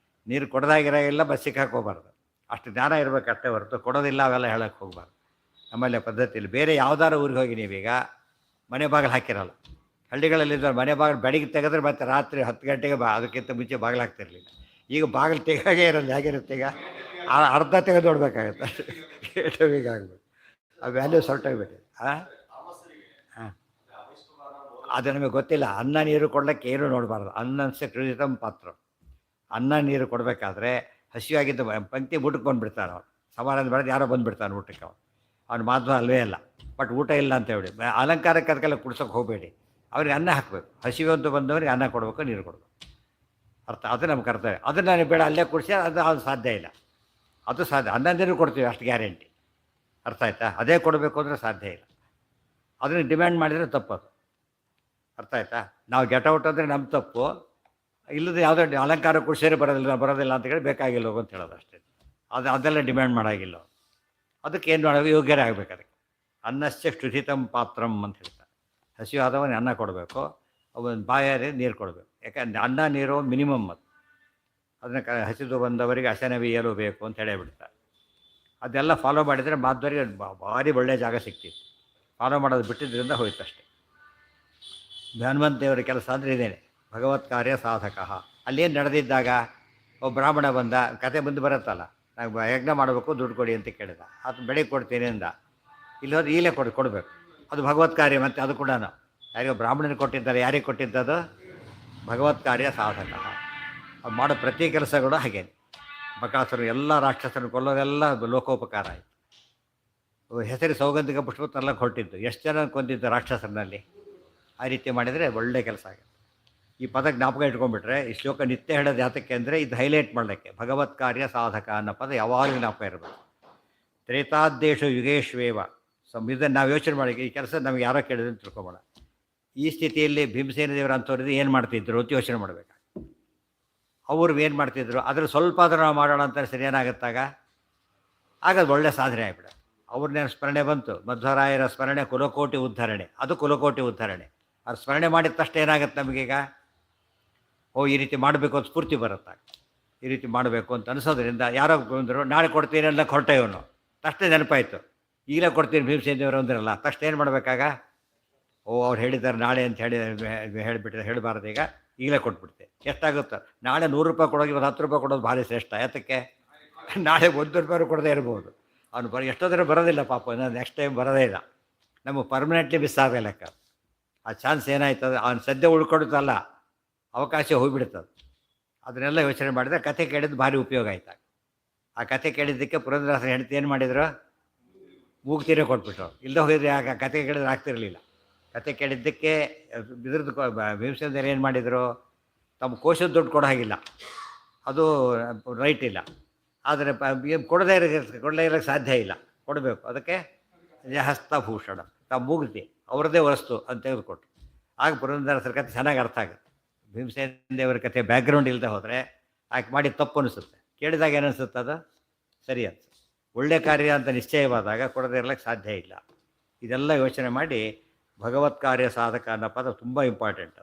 ನೀರು ಕೊಡದಾಗಿರೋಲ್ಲ, ಬಸ್ ಸಿಕ್ಕಾಕೋಬಾರ್ದು. ಅಷ್ಟು ಜ್ಞಾನ ಇರಬೇಕು ಅಷ್ಟೇ ಹೊರತು ಕೊಡೋದಿಲ್ಲ ಅವೆಲ್ಲ ಹೇಳೋಕ್ಕೆ ಹೋಗ್ಬಾರ್ದು. ನಮ್ಮಲ್ಲಿ ಪದ್ಧತಿಯಲ್ಲಿ ಬೇರೆ ಯಾವ್ದಾರು ಊರಿಗೆ ಹೋಗಿ ನೀವೀಗ ಮನೆ ಬಾಗಿಲು ಹಾಕಿರಲ್ಲ. ಹಳ್ಳಿಗಳಲ್ಲಿದ್ದರೆ ಮನೆ ಬಾಗಿಲು ಬೆಳಗ್ಗೆ ತೆಗೆದ್ರೆ ಮತ್ತೆ ರಾತ್ರಿ 10 ಗಂಟೆಗೆ ಅದಕ್ಕಿಂತ ಮುಂಚೆ ಬಾಗಿಲು ಹಾಕ್ತಿರ್ಲಿಲ್ಲ. ಈಗ ಬಾಗಿಲು ತೆಗಾಗೇ ಇರಲ್ಲ. ಹೇಗಿರುತ್ತೆ ಈಗ, ಅರ್ಧ ತೆಗೆದು ನೋಡ್ಬೇಕಾಗತ್ತೆ, ಏಟವಿಗೆ ಆಗ್ಬೇಕು. ಆ ವ್ಯಾಲ್ಯೂ ಹೊರಟೋಗ್ಬಿಟ್ಟಿದೆ. ಹಾಂ, ಅದು ನಮಗೆ ಗೊತ್ತಿಲ್ಲ. ಅನ್ನ ನೀರು ಕೊಡ್ಲಿಕ್ಕೆ ಏನೂ ನೋಡಬಾರ್ದು. ಅನ್ನಂಸ ಕೃತಂ ಪಾತ್ರ. ಅನ್ನ ನೀರು ಕೊಡಬೇಕಾದ್ರೆ ಹಸಿವಾಗಿದ್ದ ಪಂಕ್ತಿ ಊಟಕ್ಕೆ ಬಂದುಬಿಡ್ತಾನೆ ಅವನು. ಸಮಾಧಾನ ಬೆಳೆದು ಯಾರೋ ಬಂದುಬಿಡ್ತಾನೆ ಊಟಕ್ಕೆ. ಅವ್ನು ಮಾಧ್ವ ಅಲ್ವೇ ಅಲ್ಲ. ಬಟ್ ಊಟ ಇಲ್ಲ ಅಂತ ಹೇಳಿ ಅಲಂಕಾರಕ್ಕೆ ಅದಕ್ಕೆಲ್ಲ ಕುಡ್ಸೋಕೆ ಹೋಗಬೇಡಿ. ಅವ್ರಿಗೆ ಅನ್ನ ಹಾಕಬೇಕು. ಹಸಿವಂತೂ ಬಂದವರಿಗೆ ಅನ್ನ ಕೊಡಬೇಕು, ನೀರು ಕೊಡಬೇಕು. ಅರ್ಥ, ಅದು ನಮ್ಮ ಕರ್ತವ್ಯ. ಅದನ್ನು ನಾನು ಬೇಡ ಅಲ್ಲೇ ಕುಡಿಸಿ ಅದು ಸಾಧ್ಯ ಇಲ್ಲ. ಅದು ಸಾಧ್ಯ. ಅನ್ನ ನೀರು ಕೊಡ್ತೀವಿ, ಅಷ್ಟು ಗ್ಯಾರಂಟಿ. ಅರ್ಥ ಆಯ್ತಾ? ಅದೇ ಕೊಡಬೇಕು ಅಂದರೆ ಸಾಧ್ಯ ಇಲ್ಲ. ಅದನ್ನು ಡಿಮ್ಯಾಂಡ್ ಮಾಡಿದರೆ ತಪ್ಪದು. ಅರ್ಥ ಆಯ್ತಾ? ನಾವು ಗೆಟ್ ಔಟ್ ಅಂದರೆ ನಮ್ಮ ತಪ್ಪು, ಇಲ್ಲದೆ ಯಾವುದೋ ಅಲಂಕಾರ ಕುಡಿಸೇರಿ ಬರೋದಿಲ್ಲ ಅಂತ ಹೇಳಿ ಬೇಕಾಗಿಲ್ಲ ಹೋಗು ಅಂತ ಹೇಳೋದು ಅಷ್ಟೇ. ಅದೆಲ್ಲ ಡಿಮ್ಯಾಂಡ್ ಮಾಡೋಂಗಿಲ್ಲ. ಅದಕ್ಕೆ ಏನು ಮಾಡೋದು, ಯೋಗ್ಯರೇ ಆಗಬೇಕು. ಅದಕ್ಕೆ ಅನ್ನಸ್ಯ ಕ್ಷುಧಿತಂ ಪಾತ್ರಂ ಅಂತ ಹೇಳ್ತಾರೆ. ಹಸಿವಾದವನಿಗೆ ಅನ್ನ ಕೊಡಬೇಕು, ಅವನ ಬಾಯಾರಿ ನೀರು ಕೊಡಬೇಕು. ಯಾಕಂದ್ರೆ ಅನ್ನ ನೀರು ಮಿನಿಮಮ್ ಅದು. ಅದನ್ನು ಹಸಿದು ಬಂದವರಿಗೆ ಹಸನವಿಯಲು ಬೇಕು ಅಂತ ಹೇಳಿಬಿಡ್ತಾರೆ. ಅದೆಲ್ಲ ಫಾಲೋ ಮಾಡಿದರೆ ಮಾಧ್ವರಿಗೆ ಭಾರಿ ಒಳ್ಳೆಯ ಜಾಗ ಸಿಕ್ತಿತ್ತು. ಫಾಲೋ ಮಾಡೋದು ಬಿಟ್ಟಿದ್ದರಿಂದ ಹೋಯ್ತು ಅಷ್ಟೇ. ಹನುಮಂತ ದೇವರ ಕೆಲಸ ಅಂದರೆ ಇದೇನೆ, ಭಗವತ್ ಕಾರ್ಯ ಸಾಧಕ. ಅಲ್ಲೇನು ನಡೆದಿದ್ದಾಗ ಒಬ್ಬ ಬ್ರಾಹ್ಮಣ ಬಂದ, ಕತೆ ಮುಂದೆ ಬರುತ್ತಲ್ಲ, ನಾವು ಯಜ್ಞ ಮಾಡಬೇಕು ದುಡ್ಡು ಕೊಡಿ ಅಂತ ಕೇಳಿದ. ಅದು ಬೆಳಿಗ್ಗೆ ಕೊಡ್ತೀನಿ ಅಂದ. ಇಲ್ಲಿ ಹೋದ್ರೆ ಈಗಲೇ ಕೊಡಬೇಕು. ಅದು ಭಗವತ್ ಕಾರ್ಯ. ಮತ್ತು ಅದು ಕೂಡ ಯಾರಿಗೋ ಬ್ರಾಹ್ಮಣನಿಗೆ ಕೊಟ್ಟಿದ್ದಾರೆ. ಯಾರಿಗೆ ಕೊಟ್ಟಿದ್ದದು? ಭಗವತ್ ಕಾರ್ಯ ಸಾಧಕ. ಅದು ಮಾಡೋ ಪ್ರತಿ ಕೆಲಸಗಳು ಹಾಗೇನೆ. ಬಕಾಸುರು ಎಲ್ಲ ರಾಕ್ಷಸರನ್ನು ಕೊಲ್ಲೋದೆಲ್ಲ ಲೋಕೋಪಕಾರ ಆಯಿತು. ಹೆಸರು ಸೌಗಂಧಿಕ ಪುಷ್ಪತ್ತೆಲ್ಲ ಹೊರಟಿದ್ದು, ಎಷ್ಟು ಜನ ಕೊಂದಿದ್ದು ರಾಕ್ಷಸರಲ್ಲಿ. ಆ ರೀತಿ ಮಾಡಿದರೆ ಒಳ್ಳೆ ಕೆಲಸ ಆಗುತ್ತೆ. ಈ ಪದ ಜ್ಞಾಪಕ ಇಟ್ಕೊಂಡ್ಬಿಟ್ರೆ ಈ ಶ್ಲೋಕ ನಿತ್ಯ ಹೇಳೋದು ಯಾತಕ್ಕೆ ಅಂದರೆ ಇದು ಹೈಲೈಟ್ ಮಾಡಲಿಕ್ಕೆ. ಭಗವತ್ ಕಾರ್ಯ ಸಾಧಕ ಅನ್ನೋ ಪದ ಯಾವಾಗಲೂ ಜ್ಞಾಪಕ ಇರಬೇಕು. ತ್ರೇತಾದ್ದೇಶು ಯುಗೇಶ್ವೇವ ಇದನ್ನು ನಾವು ಯೋಚನೆ ಮಾಡಿ, ಈ ಕೆಲಸ ನಮಗೆ ಯಾರೋ ಕೇಳಿದ್ರೆ ಅಂತ ತಿಳ್ಕೊಬೋಣ. ಈ ಸ್ಥಿತಿಯಲ್ಲಿ ಭೀಮಸೇನ ದೇವರ ಅಂಥವ್ರದ್ದು ಏನು ಮಾಡ್ತಿದ್ರು ಅಂತ ಯೋಚನೆ ಮಾಡಬೇಕು. ಅವ್ರು ಏನು ಮಾಡ್ತಿದ್ರು, ಅದ್ರ ಸ್ವಲ್ಪ ಆದರೂ ನಾವು ಮಾಡೋಣ ಅಂತ ಸರಿ ಏನಾಗುತ್ತಾಗ ಆಗ ಒಳ್ಳೆ ಸಾಧನೆ ಆಗಿಬಿಡ. ಅವ್ರನ್ನೇನು ಸ್ಮರಣೆ ಬಂತು, ಮಧ್ವರಾಯರ ಸ್ಮರಣೆ ಕುಲಕೋಟಿ ಉದ್ಧರಣೆ. ಅದು ಕುಲಕೋಟಿ ಉದ್ಧರಣೆ. ಅದು ಸ್ಮರಣೆ ಮಾಡಿದ ತಕ್ಷಣ ಏನಾಗುತ್ತೆ ನಮಗೀಗ, ಈ ರೀತಿ ಮಾಡಬೇಕು ಅಂತ ಸ್ಫೂರ್ತಿ ಬರುತ್ತಾಗ. ಈ ರೀತಿ ಮಾಡಬೇಕು ಅಂತ ಅನಿಸೋದ್ರಿಂದ ಯಾರೋ ಬಂದರು, ನಾಳೆ ಕೊಡ್ತೀನಿ ಎಲ್ಲ ಹೊರಟ ಇವನು, ತಕ್ಷಣ ನೆನಪಾಯಿತು, ಈಗಲೇ ಕೊಡ್ತೀನಿ ಭೀಮಸೇನ ದೇವರು ಅಂದ್ರಲ್ಲ, ತಕ್ಷಣ ಏನು ಮಾಡಬೇಕಾಗ, ಅವ್ರು ಹೇಳಿದ್ದಾರೆ ನಾಳೆ ಅಂತ ಹೇಳಿಬಿಟ್ಟಿದ್ದಾರೆ, ಹೇಳಬಾರ್ದು. ಈಗ ಈಗಲೇ ಕೊಟ್ಬಿಡ್ತೆ. ಎಷ್ಟಾಗುತ್ತೆ ನಾಳೆ 100 ರೂಪಾಯಿ ಕೊಡೋದು, ಇವತ್ತು 10 ರೂಪಾಯಿ ಕೊಡೋದು ಭಾರಿ ಶ್ರೇಷ್ಠ. ಯಾತಕ್ಕೆ? ನಾಳೆ 1 ರೂಪಾಯಿ ಕೊಡದೇ ಇರ್ಬೋದು. ಅವನು ಎಷ್ಟೋದ್ರೆ ಬರೋದಿಲ್ಲ ಪಾಪ, ನೆಕ್ಸ್ಟ್ ಟೈಮ್ ಬರೋದೇ ಇಲ್ಲ. ನಮಗೆ ಪರ್ಮನೆಂಟ್ಲಿ ಮಿಸ್ ಆಗೋ ಲೆಕ್ಕ. ಆ ಚಾನ್ಸ್ ಏನಾಯ್ತದೆ, ಅವನು ಸದ್ಯ ಉಳ್ಕೊಡುತ್ತಲ್ಲ, ಅವಕಾಶ ಹೋಗಿಬಿಡ್ತದೆ. ಅದನ್ನೆಲ್ಲ ಯೋಚನೆ ಮಾಡಿದ್ರೆ ಕತೆ ಕೇಳಿದ್ದು ಭಾರಿ ಉಪಯೋಗ ಆಯ್ತು. ಆ ಕತೆ ಕೇಳಿದ್ದಕ್ಕೆ ಪುರಂದರದಾಸರ ಹೆಂಡತಿ ಏನು ಮಾಡಿದ್ರು, ಮೂಗ್ತೀರೇ ಕೊಟ್ಬಿಟ್ರು. ಇಲ್ಲದೆ ಹೋಗಿದ್ರೆ ಆಗ ಕತೆ ಕೇಳಿದ್ರೆ ಆಗ್ತಿರಲಿಲ್ಲ. ಕತೆ ಕೇಳಿದ್ದಕ್ಕೆ ಇದ್ರದ್ದು ಭೀಮಸೇನ ದೇವರು ಏನು ಮಾಡಿದರು, ತಮ್ಮ ಕೋಶದ ದುಡ್ಡು ಕೊಡೋ ಹಾಗಿಲ್ಲ, ಅದು ರೈಟ್ ಇಲ್ಲ. ಆದರೆ ಕೊಡದೇ ಇರೋಕ್ಕೆ ಸಾಧ್ಯ ಇಲ್ಲ, ಕೊಡಬೇಕು. ಅದಕ್ಕೆ ಹಸ್ತಭೂಷಣ, ತಾವು ಮೂಗ್ತಿ ಅವ್ರದ್ದೇ ವಸ್ತು ಅಂತ ತೆಗೆದುಕೊಟ್ರು. ಆಗ ಪುರಂದರದಾಸರ ಕತೆ ಚೆನ್ನಾಗಿ ಅರ್ಥ ಆಗುತ್ತೆ. ಭೀಮಸೇನ ದೇವರ ಕತೆ ಬ್ಯಾಕ್ಗ್ರೌಂಡ್ ಇಲ್ಲದೆ ಹೋದರೆ ಆಕೆ ಮಾಡಿ ತಪ್ಪು ಅನಿಸುತ್ತೆ. ಕೇಳಿದಾಗ ಏನನ್ಸುತ್ತೆ, ಅದು ಸರಿ ಅನ್ಸುತ್ತೆ. ಒಳ್ಳೆ ಕಾರ್ಯ ಅಂತ ನಿಶ್ಚಯವಾದಾಗ ಕೊಡದೇ ಇರಲಿಕ್ಕೆ ಸಾಧ್ಯ ಇಲ್ಲ. ಇದೆಲ್ಲ ಯೋಚನೆ ಮಾಡಿ ಭಗವತ್ ಕಾರ್ಯ ಸಾಧಕ ಅನ್ನೋ ಪದ ತುಂಬ ಇಂಪಾರ್ಟೆಂಟ್.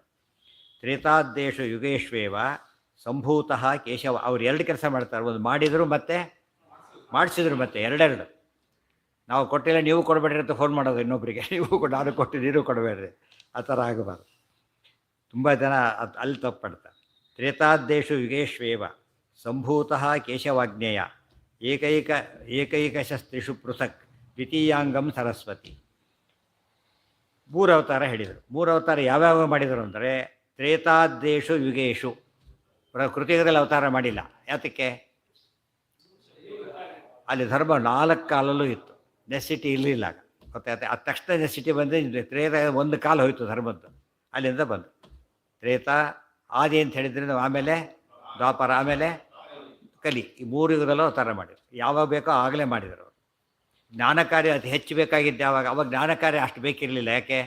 ತ್ರೇತಾದ್ದೇಶು ಯುಗೇಶ್ವೇವ ಸಂಭೂತಃ ಕೇಶವ. ಅವ್ರು 2 ಕೆಲಸ ಮಾಡ್ತಾರೆ, ಒಂದು ಮಾಡಿದರು ಮತ್ತು ಮಾಡಿಸಿದ್ರು. ಮತ್ತು ಎರಡೆರಡು. ನಾವು ಕೊಟ್ಟಿಲ್ಲ ನೀವು ಕೊಡಬೇಡ್ರಿ ಅಂತ ಫೋನ್ ಮಾಡೋದು ಇನ್ನೊಬ್ಬರಿಗೆ, ನಾನು ಕೊಟ್ಟು ನೀರು ಕೊಡಬೇಡ್ರಿ, ಆ ಥರ ಆಗಬಾರ್ದು. ತುಂಬ ಜನ ಅಲ್ಲಿ ತಪ್ಪುಪಡ್ತಾರೆ. ತ್ರೇತಾದ್ದೇಶು ಯುಗೇಶ್ವೇವ ಸಂಭೂತಃ ಕೇಶವಾಜ್ಞೇಯ ಏಕೈಕಶಸ್ತ್ರಿಷು ಪೃಥಕ್ ದ್ವಿತೀಯಾಂಗಂ ಸರಸ್ವತಿ. 3 ಅವತಾರ ಹೇಳಿದರು. 3 ಅವತಾರ ಯಾವ್ಯಾವ ಮಾಡಿದರು ಅಂದರೆ ತ್ರೇತಾದ್ದೇಶು ಯುಗೇಶು. ಕೃತಿಕದಲ್ಲಿ ಅವತಾರ ಮಾಡಿಲ್ಲ. ಯಾತಕ್ಕೆ? ಅಲ್ಲಿ ಧರ್ಮ 4 ಕಾಲಲ್ಲೂ ಇತ್ತು, ನೆಸಿಟಿ ಇರಲಿಲ್ಲ. ಗೊತ್ತಾಯ್ತು? ಅದು ತಕ್ಷಣ ನೆಸಿಟಿ ಬಂದರೆ ತ್ರೇತ 1 ಕಾಲ ಹೋಯಿತು ಧರ್ಮದ್ದು, ಅಲ್ಲಿಂದ ಬಂದು ತ್ರೇತ ಆದಿ ಅಂತ ಹೇಳಿದ್ರಿಂದ ಆಮೇಲೆ ದ್ವಾಪರ, ಆಮೇಲೆ ಕಲಿ. ಈ 3 ಯುಗದಲ್ಲೂ ಅವತಾರ ಮಾಡಿದರು. ಯಾವಾಗ ಬೇಕೋ ಆಗಲೇ ಮಾಡಿದರು. ಜ್ಞಾನ ಕಾರ್ಯ ಅತಿ ಹೆಚ್ಚು ಬೇಕಾಗಿದ್ದು ಯಾವಾಗ? ಅವಾಗ ಜ್ಞಾನ ಕಾರ್ಯ ಅಷ್ಟು ಬೇಕಿರಲಿಲ್ಲ. ಯಾಕೆ?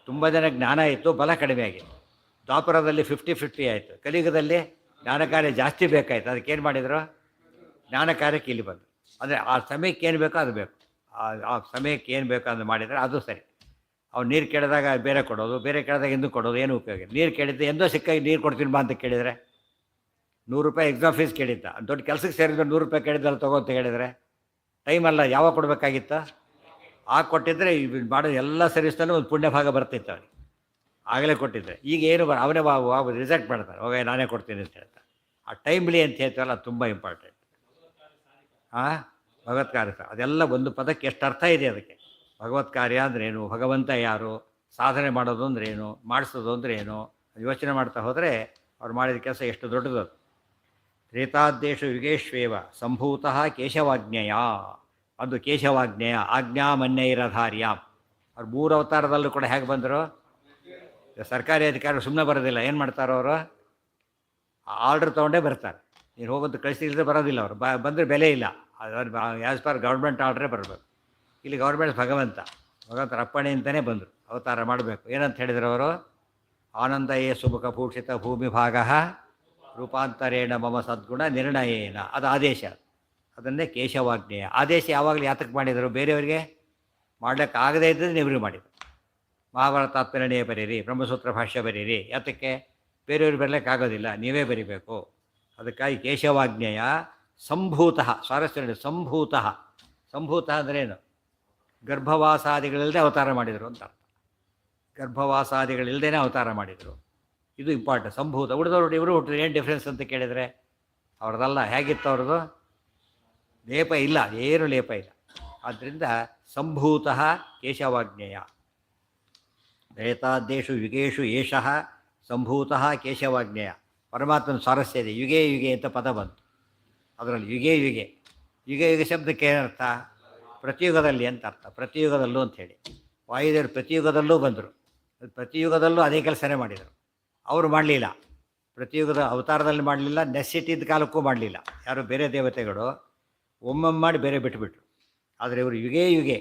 ತುಂಬ ಜನ ಜ್ಞಾನ ಇತ್ತು, ಬಲ ಕಡಿಮೆ ಆಗಿತ್ತು. ದ್ವಾಪರದಲ್ಲಿ 50-50 ಆಯಿತು. ಕಲಿಯುಗದಲ್ಲಿ ಜ್ಞಾನ ಕಾರ್ಯ ಜಾಸ್ತಿ ಬೇಕಾಯಿತು. ಅದಕ್ಕೇನು ಮಾಡಿದರು? ಜ್ಞಾನ ಕಾರ್ಯಕ್ಕೆ ಇಲ್ಲಿ ಬಂದರು. ಅಂದರೆ ಆ ಸಮಯಕ್ಕೆ ಏನು ಬೇಕೋ ಅದು ಬೇಕು. ಆ ಸಮಯಕ್ಕೆ ಏನು ಬೇಕೋ ಅದು ಮಾಡಿದರೆ ಅದು ಸರಿ. ಅವ್ನು ನೀರು ಕೇಳಿದಾಗ ಬೇರೆ ಕೊಡೋದು, ಬೇರೆ ಕೇಳಿದಾಗ ಎಂದು ಕೊಡೋದು, ಏನು ಉಪಯೋಗ ಇಲ್ಲ. ನೀರು ಕೇಳಿದ್ದೆ ಎಂದೋ ಸಿಕ್ಕಾಗಿ ನೀರು ಕೊಡ್ತೀನಿ ಬಾ ಅಂತ ಕೇಳಿದರೆ, 100 ರೂಪಾಯಿ ಎಕ್ಸಾಮ್ ಫೀಸ್ ಕೇಳಿದ್ದ, ದೊಡ್ಡ ಕೆಲಸಕ್ಕೆ ಸೇರಿದ್ರೆ 100 ರೂಪಾಯಿ ಕೇಳಿದ್ದಲ್ಲ ತಗೋ ಅಂತ ಹೇಳಿದರೆ ಟೈಮಲ್ಲ, ಯಾವಾಗ ಕೊಡಬೇಕಾಗಿತ್ತ ಆಗ ಕೊಟ್ಟಿದ್ದರೆ ಮಾಡೋ ಎಲ್ಲ ಸರ್ವಿಸ್ನಲ್ಲೂ ಒಂದು ಪುಣ್ಯ ಭಾಗ ಬರ್ತಿತ್ತು ಅವನಿಗೆ, ಆಗಲೇ ಕೊಟ್ಟಿದ್ದರೆ. ಈಗ ಏನು ಅವನೇ ರಿಜೆಕ್ಟ್ ಮಾಡ್ತಾರೆ, ಹೋಗ ನಾನೇ ಕೊಡ್ತೀನಿ ಅಂತ ಹೇಳ್ತಾರೆ. ಆ ಟೈಮ್ಲಿ ಅಂತ ಹೇಳ್ತೀವಲ್ಲ, ಅದು ತುಂಬ ಇಂಪಾರ್ಟೆಂಟ್. ಭಗವತ್ ಕಾರ್ಯ ಅದೆಲ್ಲ ಒಂದು ಪದಕ್ಕೆ ಎಷ್ಟು ಅರ್ಥ ಇದೆ. ಅದಕ್ಕೆ ಭಗವತ್ ಕಾರ್ಯ ಅಂದ್ರೇನು, ಭಗವಂತ ಯಾರು, ಸಾಧನೆ ಮಾಡೋದು ಅಂದ್ರೇನು, ಮಾಡಿಸೋದು ಅಂದ್ರೇನು, ಯೋಚನೆ ಮಾಡ್ತಾ ಹೋದರೆ ಅವ್ರು ಮಾಡಿದ ಕೆಲಸ ಎಷ್ಟು ದೊಡ್ಡದು. ತ್ರೇತಾದ್ದೇಶು ಯುಗೇಶ್ವೇವ ಸಂಭೂತಃ ಕೇಶವಾಜ್ಞೆಯ. ಅದು ಕೇಶವಾಜ್ಞೆಯ ಆಜ್ಞಾಮನ್ಯೈರಧಾರ್ಯಾಂ. ಅವ್ರು 3 ಅವತಾರದಲ್ಲೂ ಕೂಡ ಹೇಗೆ ಬಂದರು? ಸರ್ಕಾರಿ ಅಧಿಕಾರಿ ಸುಮ್ಮನೆ ಬರೋದಿಲ್ಲ. ಏನು ಮಾಡ್ತಾರೋ ಅವರು? ಆರ್ಡ್ರ್ ತೊಗೊಂಡೇ ಬರ್ತಾರೆ. ನೀನು ಹೋಗೋದು ಕಳಿಸಿದ್ರೆ ಬರೋದಿಲ್ಲ. ಅವರು ಬಂದರೆ ಬೆಲೆ ಇಲ್ಲ. ಆ್ಯಸ್ ಪರ್ ಗೌರ್ಮೆಂಟ್ ಆರ್ಡ್ರೇ ಬರಬೇಕು. ಇಲ್ಲಿ ಗೌರ್ಮೆಂಟ್ ಭಗವಂತ ಭಗವಂತರ ಅಪ್ಪಣೆಯಿಂದನೇ ಬಂದರು ಅವತಾರ ಮಾಡಬೇಕು. ಏನಂತ ಹೇಳಿದ್ರು ಅವರು? ಆನಂದಯೇ ಸುಮುಖ ಭೂಷಿತ ಭೂಮಿ ಭಾಗ ರೂಪಾಂತರೇಣ ಮಮ ಸದ್ಗುಣ ನಿರ್ಣಯೇನ, ಅದು ಆದೇಶ. ಅದನ್ನೇ ಕೇಶವಾಜ್ಞೆಯ ಆದೇಶ. ಯಾವಾಗಲೂ ಯಾತಕ್ಕೆ ಮಾಡಿದರು? ಬೇರೆಯವರಿಗೆ ಮಾಡ್ಲಿಕ್ಕೆ ಆಗದೇ ಇದ್ದರೆ ನೀವ್ರಿಗೆ ಮಾಡಿದರು. ಮಹಾಭಾರತ ತಾತ್ಪರ್ಯಣೀಯ ಬರೀರಿ, ಬ್ರಹ್ಮಸೂತ್ರ ಭಾಷ್ಯ ಬರೀರಿ. ಯಾತಕ್ಕೆ? ಬೇರೆಯವ್ರಿಗೆ ಬರಲಿಕ್ಕಾಗೋದಿಲ್ಲ, ನೀವೇ ಬರಿಬೇಕು. ಅದಕ್ಕಾಗಿ ಕೇಶವಾಜ್ಞೆಯ ಸಂಭೂತಃ, ಸ್ವಾರಸ್ಯ ಸಂಭೂತಃ. ಸಂಭೂತಃ ಅಂದ್ರೇನು? ಗರ್ಭವಾಸಾದಿಗಳಿಲ್ಲದೆ ಅವತಾರ ಮಾಡಿದರು ಅಂತ ಅರ್ಥ. ಗರ್ಭವಾಸಾದಿಗಳಿಲ್ಲದೇ ಅವತಾರ ಮಾಡಿದರು, ಇದು ಇಂಪಾರ್ಟೆಂಟ್. ಸಂಭೂತ. ಉಳಿದವರು ಇವರು ಹುಟ್ಟಿದ್ರು, ಏನು ಡಿಫ್ರೆನ್ಸ್ ಅಂತ ಕೇಳಿದರೆ ಅವ್ರದ್ದಲ್ಲ. ಹೇಗಿತ್ತು ಅವ್ರದ್ದು? ಲೇಪ ಇಲ್ಲ, ಏನು ಲೇಪ ಇಲ್ಲ. ಆದ್ದರಿಂದ ಸಂಭೂತಃ ಕೇಶವಾಜ್ಞೆಯ. ತ್ರೇತಾದ್ದೇಶು ಯುಗೇಶು ಏಷಃ ಸಂಭೂತಃ ಕೇಶವಾಜ್ಞೆಯ. ಪರಮಾತ್ಮನ ಸ್ವಾರಸ್ಯ ಇದೆ. ಯುಗೇ ಯುಗೆ ಅಂತ ಪದ ಬಂತು ಅದರಲ್ಲಿ. ಯುಗೇ ಯುಗೆ, ಯುಗೆ ಯುಗ ಶಬ್ದಕ್ಕೆ ಏನರ್ಥ? ಪ್ರತಿಯುಗದಲ್ಲಿ ಅಂತ ಅರ್ಥ. ಪ್ರತಿಯುಗದಲ್ಲೂ ಅಂಥೇಳಿ ವಾಯುದೇವರು ಪ್ರತಿಯುಗದಲ್ಲೂ ಬಂದರು. ಪ್ರತಿಯುಗದಲ್ಲೂ ಅದೇ ಕೆಲಸನೇ ಮಾಡಿದರು. ಅವರು ಮಾಡಲಿಲ್ಲ, ಪ್ರತಿಯುಗದ ಅವತಾರದಲ್ಲಿ ಮಾಡಲಿಲ್ಲ, ನೆಸ್ಸಿಟ್ಟಿದ್ದ ಕಾಲಕ್ಕೂ ಮಾಡಲಿಲ್ಲ. ಯಾರು ಬೇರೆ ದೇವತೆಗಳು ಒಮ್ಮೊಮ್ಮೆ ಮಾಡಿ ಬೇರೆ ಬಿಟ್ಟುಬಿಟ್ರು. ಆದರೆ ಇವರು ಯುಗೇ ಯುಗೆ,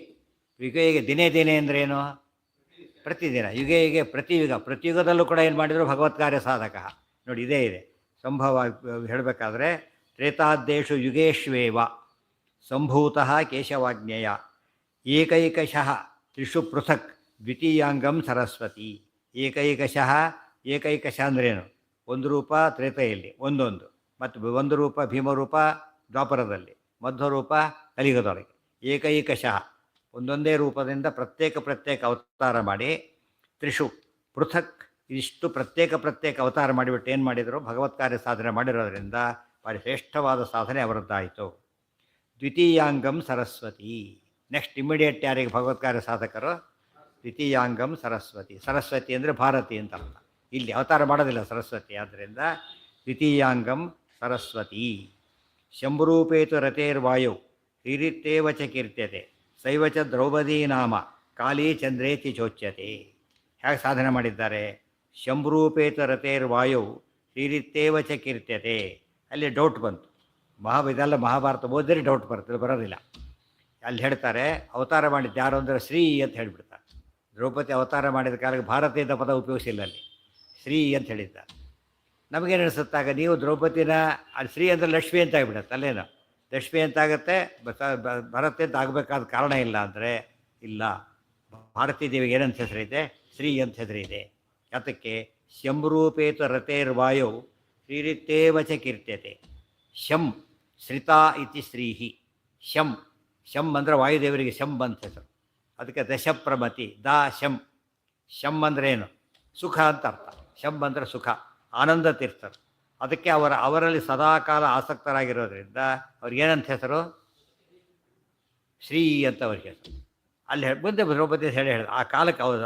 ಯುಗೇ ಯುಗೆ. ದಿನೇ ದಿನೇ ಅಂದ್ರೇನು? ಪ್ರತಿದಿನ. ಯುಗೇ ಯುಗೆ ಪ್ರತಿಯುಗ. ಪ್ರತಿಯುಗದಲ್ಲೂ ಕೂಡ ಏನು ಮಾಡಿದರು? ಭಗವತ್ ಕಾರ್ಯ ಸಾಧಕ. ನೋಡಿ, ಇದೇ ಇದೆ ಸಂಭವ. ಹೇಳಬೇಕಾದ್ರೆ ತ್ರೇತಾದ್ದೇಶು ಯುಗೇಶ್ವೇವ ಸಂಭೂತಃ ಕೇಶವಾಜ್ಞೆಯ ಏಕೈಕಶಃ ತ್ರಿಷು ಪೃಥಕ್ ದ್ವಿತೀಯಾಂಗಂ ಸರಸ್ವತಿ. ಏಕೈಕಶಃ, ಏಕೈಕಶಃ ಅಂದ್ರೇನು? ಒಂದು ರೂಪ ತ್ರೇತೆಯಲ್ಲಿ ಒಂದೊಂದು, ಮತ್ತು ಒಂದು ರೂಪ ಭೀಮರೂಪ ದ್ವಾಪರದಲ್ಲಿ, ಮಧ್ವರೂಪ ಕಲಿಯುಗದೊಳಗೆ. ಏಕೈಕಶಃ ಒಂದೊಂದೇ ರೂಪದಿಂದ ಪ್ರತ್ಯೇಕ ಅವತಾರ ಮಾಡಿ, ತ್ರಿಷು ಪೃಥಕ್ ಇಷ್ಟು ಪ್ರತ್ಯೇಕ ಅವತಾರ ಮಾಡಿಬಿಟ್ಟು ಏನು ಮಾಡಿದರು? ಭಗವತ್ ಕಾರ್ಯ ಸಾಧನೆ ಮಾಡಿರೋದ್ರಿಂದ ಭಾರಿ ಶ್ರೇಷ್ಠವಾದ ಸಾಧನೆ ಅವರದ್ದಾಯಿತು. ದ್ವಿತೀಯಾಂಗಂ ಸರಸ್ವತಿ. ನೆಕ್ಸ್ಟ್ ಇಮಿಡಿಯೇಟ್ ಯಾರಿಗೆ ಭಗವತ್ ಕಾರ್ಯ ಸಾಧಕರು? ದ್ವಿತೀಯಾಂಗಂ ಸರಸ್ವತಿ. ಸರಸ್ವತಿ ಅಂದರೆ ಭಾರತಿ ಅಂತ ಅರ್ಥ. ಇಲ್ಲಿ ಅವತಾರ ಮಾಡೋದಿಲ್ಲ ಸರಸ್ವತಿ, ಆದ್ದರಿಂದ ದ್ವಿತೀಯಾಂಗಂ ಸರಸ್ವತಿ. ಶಂಭುರೂಪೇತು ರತೇರ್ವಾಯು ಹಿರಿತ್ತೇವ ಚ ಕೀರ್ತ್ಯತೆ ಸೈವಚ ದ್ರೌಪದಿ ನಾಮ ಕಾಳಿ ಚಂದ್ರೇತಿ ಚೋಚ್ಯತೆ. ಹೇಗೆ ಸಾಧನೆ ಮಾಡಿದ್ದಾರೆ? ಶಂಭುರೂಪೇತ ರತೇರ್ವಾಯು ಹಿರಿತ್ತೇವ ಚ ಕೀರ್ತ್ಯತೆ. ಅಲ್ಲಿ ಡೌಟ್ ಬಂತು. ಇದೆಲ್ಲ ಮಹಾಭಾರತ ಓದಿದ್ರೆ ಡೌಟ್ ಬರ್ತದೆ, ಬರೋದಿಲ್ಲ. ಅಲ್ಲಿ ಹೇಳ್ತಾರೆ ಅವತಾರ ಮಾಡಿದ್ದು ಯಾರು ಅಂದರೆ ಶ್ರೀ ಅಂತ ಹೇಳಿಬಿಡ್ತಾರೆ. ದ್ರೌಪದಿ ಅವತಾರ ಮಾಡಿದ ಕಾಲಕ್ಕೆ ಭಾರತೀಯ ಪದ ಉಪಯೋಗಿಸಿಲ್ಲ, ಅಲ್ಲಿ ಶ್ರೀ ಅಂತ ಹೇಳಿದ್ದಾರೆ. ನಮಗೇನು ಅನಿಸುತ್ತಾಗ, ನೀವು ದ್ರೌಪದಿನ ಅಲ್ಲಿ ಶ್ರೀ ಅಂದರೆ ಲಕ್ಷ್ಮಿ ಅಂತ ಆಗಿಬಿಡುತ್ತೆ. ಅಲ್ಲೇನು ಲಕ್ಷ್ಮಿ ಅಂತಾಗುತ್ತೆ, ಭಾರತಿ ಅಂತ ಆಗಬೇಕಾದ ಕಾರಣ ಇಲ್ಲ ಅಂದರೆ ಇಲ್ಲ. ಭಾರತೀ ದೇವಿಗೆ ಏನಂತ ಹೆಸರಿದೆ? ಶ್ರೀ ಅಂತ ಹೆಸರಿದೆ. ಯಾತಕ್ಕೆ? ಶಂಭುರೂಪೇತು ರತೇರ್ವಾಯು ಶ್ರೀರಿತ್ತೇವಚ ಕೀರ್ತ್ಯತೆ. ಶಂ ಶ್ರಿತಾ ಇತಿ ಶ್ರೀಹಿ. ಶಂ ಅಂದರೆ ವಾಯುದೇವರಿಗೆ ಶಂ ಅಂತ ಹೆಸರು. ಅದಕ್ಕೆ ದಶಪ್ರಮತಿ ದಾ ಶಂ. ಶಂ ಅಂದರೆ ಏನು? ಸುಖ ಅಂತ ಅರ್ಥ. ಶಂ ಅಂದರೆ ಸುಖ, ಆನಂದ ತೀರ್ಥರು. ಅದಕ್ಕೆ ಅವರಲ್ಲಿ ಸದಾಕಾಲ ಆಸಕ್ತರಾಗಿರೋದ್ರಿಂದ ಅವ್ರಿಗೇನಂತ ಹೆಸರು? ಶ್ರೀ ಅಂತ ಅವ್ರಿಗೆ ಹೆಸರು. ಅಲ್ಲಿ ಮುಂದೆ ದ್ರೌಪದಿ ಹೇಳಿ ಆ ಕಾಲಕ್ಕೆ ಅವರು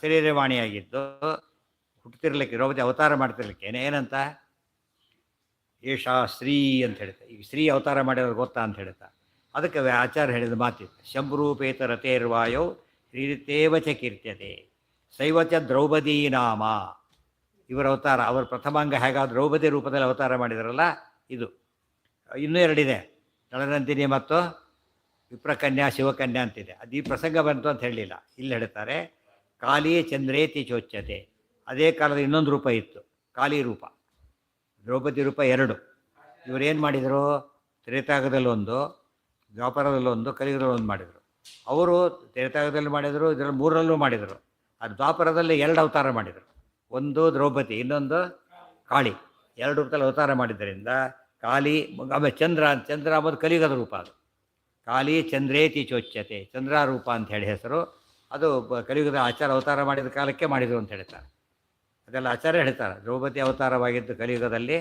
ಶರೀರವಾಣಿಯಾಗಿದ್ದು ಹುಟ್ಟುತ್ತಿರ್ಲಿಕ್ಕೆ, ದ್ರೌಪದಿ ಅವತಾರ ಮಾಡ್ತಿರ್ಲಿಕ್ಕೆ ಏನಂತ? ಏಷಾ ಶ್ರೀ ಅಂತ ಹೇಳ್ತಾ. ಈಗ ಶ್ರೀ ಅವತಾರ ಮಾಡಿರೋರು ಗೊತ್ತಾ ಅಂತ ಹೇಳ್ತಾ. ಅದಕ್ಕೆ ಆಚಾರ್ಯ ಹೇಳಿದ ಮಾತಿತ್ತು, ಶಂಭುರೂಪೇತ ರತೇರ್ವಾಯೋ ಶ್ರೀರಿತೇವಚ ಕೀರ್ತ್ಯತೆ ಸೈವಚ ದ್ರೌಪದಿ ನಾಮ. ಇವರ ಅವತಾರ, ಅವರ ಪ್ರಥಮಾಂಗ ಹೇಗಾದ್ರು ದ್ರೌಪದಿ ರೂಪದಲ್ಲಿ ಅವತಾರ ಮಾಡಿದಾರಲ್ಲ, ಇದು. ಇನ್ನೂ ಎರಡಿದೆ, ನಳನಂದಿನಿ ಮತ್ತು ವಿಪ್ರಕನ್ಯಾ ಶಿವಕನ್ಯಾ ಅಂತಿದೆ. ಅದು ಈ ಪ್ರಸಂಗ ಬಂತು ಅಂತ ಹೇಳಲಿಲ್ಲ, ಇಲ್ಲಿ ಹೇಳ್ತಾರೆ. ಕಾಳಿ ಚಂದ್ರೇತಿ ಚೋಚ್ಯತೆ. ಅದೇ ಕಾಲದ ಇನ್ನೊಂದು ರೂಪ ಇತ್ತು, ಕಾಳಿ ರೂಪ. ದ್ರೌಪದಿ ರೂಪ ಎರಡು. ಇವರೇನು ಮಾಡಿದರು? ತ್ರೇತಾಯುಗದಲ್ಲೊಂದು, ದ್ವಾಪರದಲ್ಲೊಂದು, ಕಲಿಯುಗದಲ್ಲೊಂದು ಮಾಡಿದರು. ಅವರು ತ್ರೇತಾಯುಗದಲ್ಲಿ ಮಾಡಿದರು, ಇದರಲ್ಲಿ ಮೂರರಲ್ಲೂ ಮಾಡಿದರು. ಅದು ದ್ವಾಪರದಲ್ಲಿ ಎರಡು ಅವತಾರ ಮಾಡಿದರು. ಒಂದು ದ್ರೌಪದಿ, ಇನ್ನೊಂದು ಕಾಳಿ. ಎರಡು ರೂಪದಲ್ಲಿ ಅವತಾರ ಮಾಡಿದ್ದರಿಂದ ಕಾಳಿ. ಆಮೇಲೆ ಚಂದ್ರ ಅಂಬೋದು ಕಲಿಯುಗದ ರೂಪ. ಅದು ಕಾಳಿ ಚಂದ್ರೇತಿ ಚೋಚ್ಯತೆ, ಚಂದ್ರಾರೂಪ ಅಂತ ಹೇಳಿ ಹೆಸರು. ಅದು ಕಲಿಯುಗದ ಆಚಾರ ಅವತಾರ ಮಾಡಿದ ಕಾಲಕ್ಕೆ ಮಾಡಿದರು ಅಂತ ಹೇಳ್ತಾರೆ. ಅದೆಲ್ಲ ಆಚಾರ್ಯ ಹೇಳ್ತಾರೆ. ದ್ರೌಪದಿ ಅವತಾರವಾಗಿದ್ದು ಕಲಿಯುಗದಲ್ಲಿ,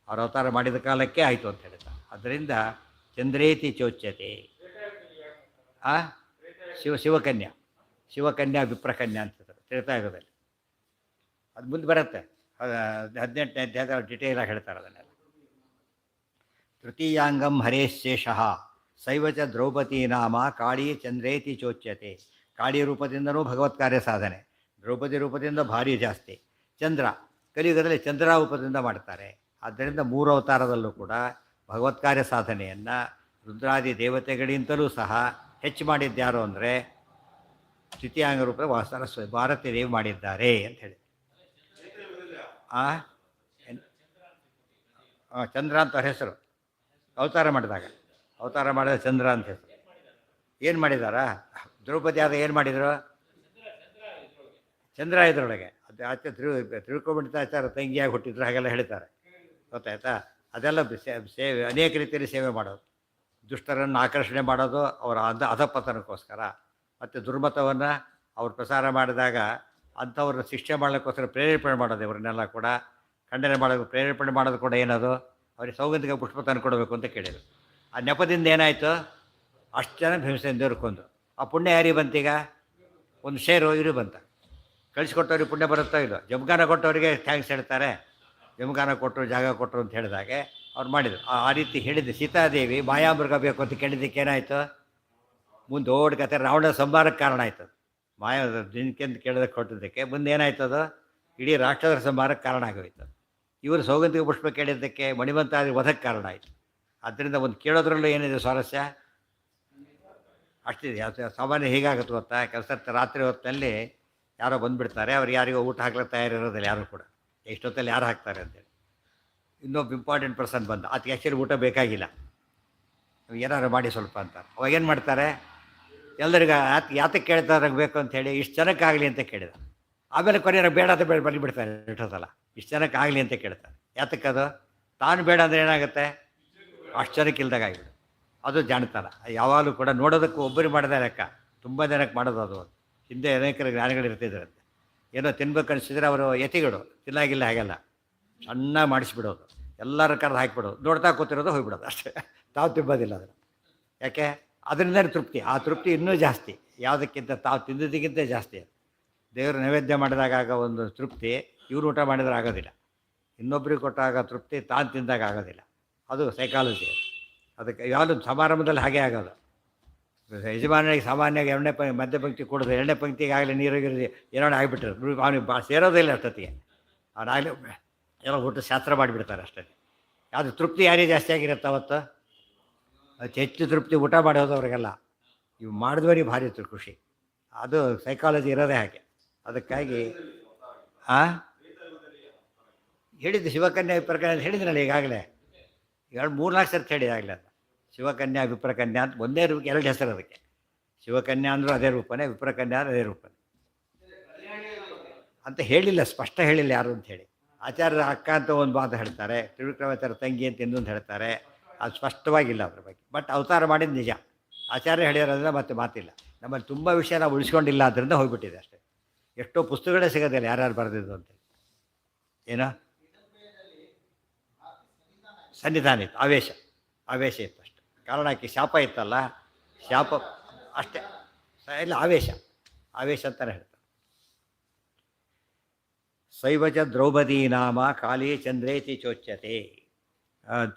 ಅವ್ರ ಅವತಾರ ಮಾಡಿದ ಕಾಲಕ್ಕೆ ಆಯಿತು ಅಂತ ಹೇಳ್ತಾರೆ. ಅದರಿಂದ ಚಂದ್ರೇತಿ ಚೋಚ್ಯತೆ. ಶಿವಕನ್ಯಾ ವಿಪ್ರಕನ್ಯಾ ಅಂತ ತ್ರೇತಾಯುಗದಲ್ಲಿ. ಅದು ಮುಂದೆ ಬರುತ್ತೆ, 18ನೇ ಅಧ್ಯಾಯ ಡಿಟೇಲಾಗಿ ಹೇಳ್ತಾರೆ ಅದನ್ನೆಲ್ಲ. ತೃತೀಯಾಂಗಂ ಹರೇಶೇಷಃ ಸೈವಚ ದ್ರೌಪದಿ ನಾಮ ಕಾಳಿ ಚಂದ್ರೇತಿ ಚೋಚ್ಯತೆ. ಕಾಳಿ ರೂಪದಿಂದನೂ ಭಗವತ್ ಕಾರ್ಯ ಸಾಧನೆ, ದ್ರೌಪದಿ ರೂಪದಿಂದ ಭಾರಿ ಜಾಸ್ತಿ. ಚಂದ್ರ ಕಲಿಯುಗದಲ್ಲಿ ಚಂದ್ರ ರೂಪದಿಂದ ಮಾಡ್ತಾರೆ. ಆದ್ದರಿಂದ ಮೂರು ಅವತಾರದಲ್ಲೂ ಕೂಡ ಭಗವತ್ ಕಾರ್ಯ ಸಾಧನೆಯನ್ನು ರುದ್ರಾದಿ ದೇವತೆಗಳಿಂತಲೂ ಸಹ ಹೆಚ್ಚು ಮಾಡಿದ್ದ್ಯಾರು ಅಂದರೆ ದ್ವಿತೀಯಾಂಗ ರೂಪದ ಸರಸ್ವತಿ ಭಾರತೀ ದೇವಿ ಮಾಡಿದ್ದಾರೆ ಅಂತ ಹೇಳಿ. ಆ ಚಂದ್ರ ಅಂತ ಅವ್ರ ಹೆಸರು. ಅವತಾರ ಮಾಡಿದ ಚಂದ್ರ ಅಂತ ಹೆಸರು. ಏನು ಮಾಡಿದಾರಾ? ದ್ರೌಪದಿ ಆದ ಏನು ಮಾಡಿದರು? ಚಂದ್ರ ಇದ್ರೊಳಗೆ ಅದು ಆಚೆ ತಿಳ್ಕೊಂಬಿಡ್ತಾಚಾರ ತಂಗಿಯಾಗಿ ಹುಟ್ಟಿದ್ರು ಹಾಗೆಲ್ಲ ಹೇಳ್ತಾರೆ. ಗೊತ್ತಾಯ್ತಾ? ಅದೆಲ್ಲ ಸೇವೆ, ಅನೇಕ ರೀತಿಯಲ್ಲಿ ಸೇವೆ ಮಾಡೋದು, ದುಷ್ಟರನ್ನು ಆಕರ್ಷಣೆ ಮಾಡೋದು ಅವರ ಅಧಪತನಕ್ಕೋಸ್ಕರ, ಮತ್ತು ದುರ್ಮತವನ್ನು ಅವ್ರು ಪ್ರಸಾರ ಮಾಡಿದಾಗ ಅಂಥವ್ರನ್ನ ಶಿಕ್ಷೆ ಮಾಡಲಿಕ್ಕೋಸ್ಕರ ಪ್ರೇರೇಪಣೆ ಮಾಡೋದು. ಇವರನ್ನೆಲ್ಲ ಕೂಡ ಖಂಡನೆ ಮಾಡೋದು, ಪ್ರೇರೇಪಣೆ ಮಾಡೋದು ಕೂಡ ಏನದು? ಅವ್ರಿಗೆ ಸೌಗಂಧಿಕ ಪುಷ್ಪ ತಂದು ಕೊಡಬೇಕು ಅಂತ ಕೇಳಿದರು. ಆ ನೆಪದಿಂದ ಏನಾಯಿತು? ಅಷ್ಟು ಜನ ಭೀಮಸೇನ ದೇವ್ರು ಕೊಂದು. ಆ ಪುಣ್ಯ ಯಾರಿಗೆ ಬಂತೀಗ? ಒಂದು ಶೇರು ಇರು ಬಂತ. ಕಳಿಸ್ಕೊಟ್ಟವ್ರಿಗೆ ಪುಣ್ಯ ಬರುತ್ತೋ ಇಲ್ಲೋ? ಜಮಗಾನ ಕೊಟ್ಟವರಿಗೆ ಥ್ಯಾಂಕ್ಸ್ ಹೇಳ್ತಾರೆ. ಜಮಗಾನ ಕೊಟ್ಟರು, ಜಾಗ ಕೊಟ್ಟರು ಅಂತ ಹೇಳಿದಾಗೆ ಅವ್ರು ಮಾಡಿದರು. ಆ ರೀತಿ ಹೇಳಿದ್ದು ಸೀತಾದೇವಿ ಮಾಯಾಮೃಗ ಬೇಕು ಅಂತ ಕೇಳಿದ್ದಕ್ಕೆ ಏನಾಯಿತು? ಮುಂದೆ ಓಡ್ ಕತೆ ರಾವಣ ಸಂಹಾರಕ್ಕೆ ಕಾರಣ ಆಯ್ತದು. ಮಾಯಾ ದಿನಕ್ಕೆಂತ ಕೇಳೋದಕ್ಕೆ ಕೊಟ್ಟಿದ್ದಕ್ಕೆ ಮುಂದೆ ಏನಾಯ್ತದು? ಇಡೀ ರಾಕ್ಷಸರ ಸಂಹಾರಕ್ಕೆ ಕಾರಣ ಆಗೋಯ್ತು. ಇವರು ಸೌಗಂಧಿಕ ಪುಷ್ಪ ಕೇಳಿದ್ದಕ್ಕೆ ಮಣಿವಂತಾದಿ ವಧಕ್ಕೆ ಕಾರಣ ಆಯಿತು. ಆದ್ದರಿಂದ ಒಂದು ಕೇಳೋದ್ರಲ್ಲೂ ಏನಿದೆ ಸ್ವಾರಸ್ಯ? ಅಷ್ಟಿದೆ. ಸಾಮಾನ್ಯ ಹೀಗಾಗುತ್ತೆ ಗೊತ್ತಾ? ಕೆಲಸ ರಾತ್ರಿ ಹೊತ್ತಿನಲ್ಲಿ ಯಾರೋ ಬಂದುಬಿಡ್ತಾರೆ, ಅವ್ರಿಗೆ ಯಾರಿಗೋ ಊಟ ಹಾಕ್ಲಿಕ್ಕೆ ತಯಾರಿರೋದಿಲ್ಲ ಯಾರು ಕೂಡ. ಎಷ್ಟೊತ್ತಲ್ಲಿ ಯಾರು ಹಾಕ್ತಾರೆ ಅಂತೇಳಿ. ಇನ್ನೊಬ್ಬ ಇಂಪಾರ್ಟೆಂಟ್ ಪರ್ಸನ್ ಬಂದ, ಅದಕ್ಕೆ ಆ್ಯಕ್ಚುಲಿ ಊಟ ಬೇಕಾಗಿಲ್ಲ, ಏನಾದ್ರು ಮಾಡಿ ಸ್ವಲ್ಪ ಅಂತ. ಅವಾಗ ಏನು ಮಾಡ್ತಾರೆ? ಎಲ್ಲರಿಗೂ ಯಾತಕ್ಕೆ ಕೇಳ್ತಾರೆ ಬೇಕು ಅಂಥೇಳಿ, ಇಷ್ಟು ಜನಕ್ಕಾಗಲಿ ಅಂತ ಕೇಳಿದ. ಆಮೇಲೆ ಕೊನೆಯ ಬೇಡ ಅಂತ ಬಂದುಬಿಡ್ತಾರೆ ಇಷ್ಟೊತ್ತಲ್ಲ. ಇಷ್ಟು ಜನಕ್ಕಾಗಲಿ ಅಂತ ಕೇಳ್ತಾರೆ. ಯಾತಕ್ಕದು? ತಾನು ಬೇಡ ಅಂದರೆ ಏನಾಗುತ್ತೆ? ಅಷ್ಟು ಜನಕ್ಕೆ ಇಲ್ದಾಗ ಆಗಿಬಿಡು. ಅದು ಜಾಣ್ತಾರ. ಯಾವಾಗಲೂ ಕೂಡ ನೋಡೋದಕ್ಕೆ ಒಬ್ಬರು ಮಾಡಿದ ಲೆಕ್ಕ, ತುಂಬ ಜನಕ್ಕೆ ಮಾಡೋದು ಅದು. ಹಿಂದೆ ಅನೇಕ ಜ್ಞಾನಿಗಳು ಇರ್ತಿದ್ರಂತೆ. ಏನೋ ತಿನ್ಬೇಕು ಅನಿಸಿದ್ರೆ ಅವರು ಯತಿಗಳು ತಿನ್ನಾಗಿಲ್ಲ, ಹಾಗೆಲ್ಲ ಚೆನ್ನಾಗಿ ಮಾಡಿಸ್ಬಿಡೋದು, ಎಲ್ಲರ ಕರೆದು ಹಾಕಿಬಿಡೋದು, ನೋಡ್ತಾ ಕೂತಿರೋದು ಹೋಗ್ಬಿಡೋದು ಅಷ್ಟೇ. ತಾವು ತಿನ್ನೋದಿಲ್ಲ ಅದನ್ನು. ಯಾಕೆ? ಅದರಿಂದ ತೃಪ್ತಿ. ಆ ತೃಪ್ತಿ ಇನ್ನೂ ಜಾಸ್ತಿ, ಯಾವುದಕ್ಕಿಂತ ತಾವು ತಿಂದಿದ್ದಕ್ಕಿಂತ ಜಾಸ್ತಿ. ದೇವರು ನೈವೇದ್ಯ ಮಾಡಿದಾಗ ಒಂದು ತೃಪ್ತಿ ಇವರು ಊಟ ಮಾಡಿದ್ರೆ ಆಗೋದಿಲ್ಲ. ಇನ್ನೊಬ್ಬರಿಗೆ ಕೊಟ್ಟಾಗ ತೃಪ್ತಿ ತಾನು ತಿಂದಾಗ ಆಗೋದಿಲ್ಲ. ಅದು ಸೈಕಾಲಜಿ. ಅದಕ್ಕೆ ಯಾವುದು ಸಮಾರಂಭದಲ್ಲಿ ಹಾಗೆ ಆಗೋದು. ಯಜಮಾನಿಗೆ ಸಾಮಾನ್ಯವಾಗಿ ಮಧ್ಯ ಪಂಕ್ತಿ ಕೊಡೋದು, ಎರಡನೇ ಪಂಕ್ತಿಗೆ ಆಗಲಿ ನೀರಾಗಿರೋದು ಏನೋ ಆಗಿಬಿಟ್ಟಿರೋದು. ಅವನಿಗೆ ಸೇರೋದಿಲ್ಲ ಅಷ್ಟೊತ್ತಿಗೆ. ಅವನಾಗಲಿ ಏನೋ ಊಟ ಶಾಸ್ತ್ರ ಮಾಡಿಬಿಡ್ತಾರೆ ಅಷ್ಟೇ. ಯಾವುದು ತೃಪ್ತಿ ಯಾರಿಗೆ ಜಾಸ್ತಿ ಆಗಿರುತ್ತೆ ಅವತ್ತು? ಅತಿ ಹೆಚ್ಚು ತೃಪ್ತಿ ಊಟ ಮಾಡೋದು ಅವರಿಗೆಲ್ಲ. ಇವು ಮಾಡಿದವರಿಗೆ ಭಾರಿ ಖುಷಿ. ಅದು ಸೈಕಾಲಜಿ ಇರೋದೇ ಹಾಗೆ. ಅದಕ್ಕಾಗಿ ಹೇಳಿದ್ದು ಶಿವಕನ್ಯಾ ವಿಪ್ರಕನ್ಯಾ ಅಂತ ಹೇಳಿದ್ರಲ್ಲ ಈಗಾಗಲೇ. 2-3-4 ಸರ್ತಿ ಹೇಳಿದಾಗಲೇ ಅದು. ಶಿವಕನ್ಯಾ ವಿಪ್ರಕನ್ಯಾ ಅಂತ ಒಂದೇ ರೂಪಕ್ಕೆ 2 ಹೆಸರು ಅದಕ್ಕೆ. ಶಿವಕನ್ಯಾ ಅಂದರೂ ಅದೇ ರೂಪನೇ, ವಿಪ್ರಕನ್ಯಾ ಅದೇ ರೂಪನೇ ಅಂತ ಹೇಳಿಲ್ಲ, ಸ್ಪಷ್ಟ ಹೇಳಿಲ್ಲ ಯಾರು ಅಂತ ಹೇಳಿ. ಆಚಾರ್ಯರ ಅಕ್ಕ ಅಂತ ಒಂದು ಮಾತು ಹೇಳ್ತಾರೆ, ತ್ರಿವಿಕ್ರಮಾಚಾರ್ಯ ತಂಗಿ ಅಂತ ಇನ್ನೊಂದು ಹೇಳ್ತಾರೆ. ಅದು ಸ್ಪಷ್ಟವಾಗಿಲ್ಲ ಅದ್ರ ಬಗ್ಗೆ. ಬಟ್ ಅವತಾರ ಮಾಡಿದ್ದು ನಿಜ. ಆಚಾರ್ಯ ಹೇಳಿರೋದ್ರಿಂದ ಮತ್ತೆ ಮಾತಿಲ್ಲ. ನಮ್ಮಲ್ಲಿ ತುಂಬ ವಿಷಯ ನಾವು ಉಳಿಸ್ಕೊಂಡಿಲ್ಲ, ಅದರಿಂದ ಹೋಗ್ಬಿಟ್ಟಿದೆ ಅಷ್ಟೇ. ಎಷ್ಟೋ ಪುಸ್ತಕಗಳೇ ಸಿಗೋದಿಲ್ಲ ಯಾರ್ಯಾರು ಬರೆದಿದ್ದು ಅಂತೇಳಿ. ಏನೋ ಸನ್ನಿಧಾನ ಇತ್ತು, ಆವೇಶ ಇತ್ತು ಅಷ್ಟೆ. ಕಾರಣಕ್ಕೆ ಶಾಪ ಇತ್ತಲ್ಲ, ಶಾಪ ಅಷ್ಟೇ ಇಲ್ಲ, ಆವೇಶ ಅಂತಲೇ ಹೇಳ್ತಾರೆ. ಶೈವಜ ದ್ರೌಪದಿ ನಾಮ ಕಾಳಿ ಚಂದ್ರೇತಿ ಚೋಚ್ಯತೆ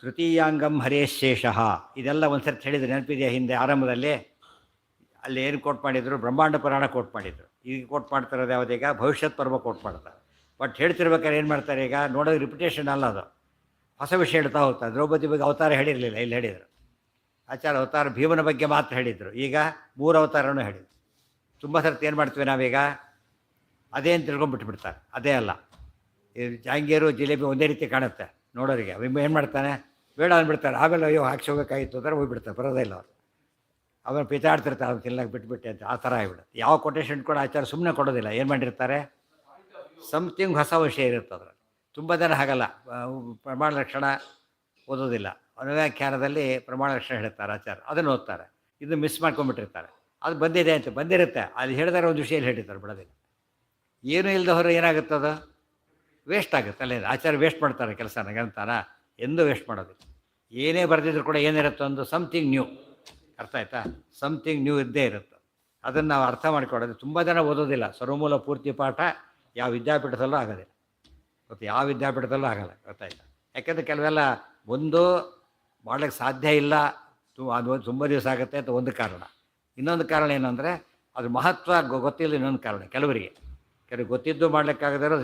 ತೃತೀಯಾಂಗಂ ಹರೇಶೇಷ. ಇದೆಲ್ಲ ಒಂದು ಸರ್ತಿ ಹೇಳಿದ್ರು, ನೆನಪಿದೆಯಾ? ಹಿಂದೆ ಆರಂಭದಲ್ಲಿ ಅಲ್ಲಿ ಏನು ಕೋಟ್ ಮಾಡಿದರು? ಬ್ರಹ್ಮಾಂಡ ಪುರಾಣ ಕೋಟ್ ಮಾಡಿದರು. ಈಗ ಕೋಟ್ ಮಾಡ್ತಿರೋದು ಯಾವುದೀಗ? ಭವಿಷ್ಯತ್ ಪರ್ವ ಕೋಟ್ ಮಾಡ್ತಾರೆ. ಬಟ್ ಹೇಳ್ತಿರ್ಬೇಕಾದ್ರೆ ಏನು ಮಾಡ್ತಾರೆ ಈಗ? ನೋಡೋದು ರಿಪಿಟೇಷನ್ ಅಲ್ಲ, ಅದು ಹೊಸ ವಿಷಯ ಹೇಳ್ತಾ ಹೋಗ್ತಾರೆ. ದ್ರೌಪದಿ ಬಗ್ಗೆ ಅವತಾರ ಹೇಳಿರಲಿಲ್ಲ, ಇಲ್ಲಿ ಹೇಳಿದರು. ಆಚಾರ್ಯ ಅವತಾರ ಭೀಮನ ಬಗ್ಗೆ ಮಾತ್ರ ಹೇಳಿದರು. ಈಗ 3 ಅವತಾರನೂ ಹೇಳಿದರು. ತುಂಬ ಸರ್ತಿ ಏನು ಮಾಡ್ತೀವಿ ನಾವೀಗ? ಅದೇನು ತಿಳ್ಕೊಂಡ್ಬಿಟ್ಬಿಡ್ತಾರೆ. ಅದೇ ಅಲ್ಲ, ಈ ಜಾಂಗೀರು ಜಿಲೇಬಿ ಒಂದೇ ರೀತಿ ಕಾಣುತ್ತೆ ನೋಡೋರಿಗೆ. ಏನು ಮಾಡ್ತಾನೆ? ಬೇಡ ಅಂದ್ಬಿಡ್ತಾರೆ. ಆಮೇಲೆ ಅಯ್ಯೋ ಹಾಕಿ ಹೋಗ್ಬೇಕಾಗಿತ್ತು ಅಂದರೆ ಹೋಗ್ಬಿಡ್ತಾರೆ, ಬರೋದೇ ಇಲ್ಲ ಅವರು. ಅವನು ಪಿತಾಡ್ತಿರ್ತಾರೆ, ಅವ್ನು ತಿನ್ನಕ್ಕೆ ಬಿಟ್ಬಿಟ್ಟೆ ಅಂತ. ಆ ಥರ ಆಗಿಬಿಡುತ್ತೆ. ಯಾವ ಕೊಟೇಶನ್ ಕೂಡ ಆಚಾರ್ಯ ಸುಮ್ಮನೆ ಕೊಡೋದಿಲ್ಲ. ಏನು ಮಾಡಿರ್ತಾರೆ? ಸಮಥಿಂಗ್ ಹೊಸ ವಿಷಯ ಇರುತ್ತೆ ಅದರಲ್ಲಿ. ತುಂಬ ಜನ ಹಾಗಲ್ಲ, ಪ್ರಮಾಣ ಲಕ್ಷಣ ಓದೋದಿಲ್ಲ. ಅನುವ್ಯಾಖ್ಯಾನದಲ್ಲಿ ಪ್ರಮಾಣ ಲಕ್ಷಣ ಹೇಳ್ತಾರೆ ಆಚಾರ್ಯ, ಅದನ್ನು ಓದ್ತಾರೆ. ಇದು ಮಿಸ್ ಮಾಡ್ಕೊಂಡ್ಬಿಟ್ಟಿರ್ತಾರೆ. ಅದು ಬಂದಿದೆ ಅಂತ ಬಂದಿರುತ್ತೆ, ಅದು ಹೇಳಿದಾರೆ ಒಂದು ವಿಷಯ ಹೇಳಿರ್ತಾರೆ, ಬಿಡೋದಿಲ್ಲ. ಏನೂ ಇಲ್ಲದ ಹೊರ ಏನಾಗುತ್ತದು? ವೇಸ್ಟ್ ಆಗುತ್ತೆ ಅಲ್ಲೇ. ಆಚಾರ್ಯ ವೇಸ್ಟ್ ಮಾಡ್ತಾರೆ ಕೆಲಸನ, ಗಂತಾನ ಎಂದೂ ವೇಸ್ಟ್ ಮಾಡೋದಿಲ್ಲ. ಏನೇ ಬರೆದಿದ್ರು ಕೂಡ ಏನಿರುತ್ತೆ? ಒಂದು ಸಮಥಿಂಗ್ ನ್ಯೂ. ಅರ್ಥ ಆಯ್ತಾ? ಸಮಥಿಂಗ್ ನ್ಯೂ ಇದ್ದೇ ಇರುತ್ತೆ. ಅದನ್ನು ನಾವು ಅರ್ಥ ಮಾಡಿಕೊಳ್ಳೋದು. ತುಂಬ ಜನ ಓದೋದಿಲ್ಲ. ಸರ್ವಮೂಲ ಪೂರ್ತಿ ಪಾಠ ಯಾವ ವಿದ್ಯಾಪೀಠದಲ್ಲೂ ಆಗೋದಿಲ್ಲ. ಮತ್ತು ಯಾವ ವಿದ್ಯಾಪೀಠದಲ್ಲೂ ಆಗಲ್ಲ. ಗೊತ್ತಾಯ್ತಾ? ಯಾಕೆಂದರೆ ಕೆಲವೆಲ್ಲ ಒಂದು ಮಾಡಲಿಕ್ಕೆ ಸಾಧ್ಯ ಇಲ್ಲ, ಅದು ತುಂಬ ದಿವಸ ಆಗುತ್ತೆ ಅಂತ ಒಂದು ಕಾರಣ. ಇನ್ನೊಂದು ಕಾರಣ ಏನಂದರೆ ಅದ್ರ ಮಹತ್ವ ಗೊತ್ತಿಲ್ಲ. ಇನ್ನೊಂದು ಕಾರಣ, ಕೆಲವರಿಗೆ ಗೊತ್ತಿದ್ದು ಮಾಡಲಿಕ್ಕಾಗದಿರೋ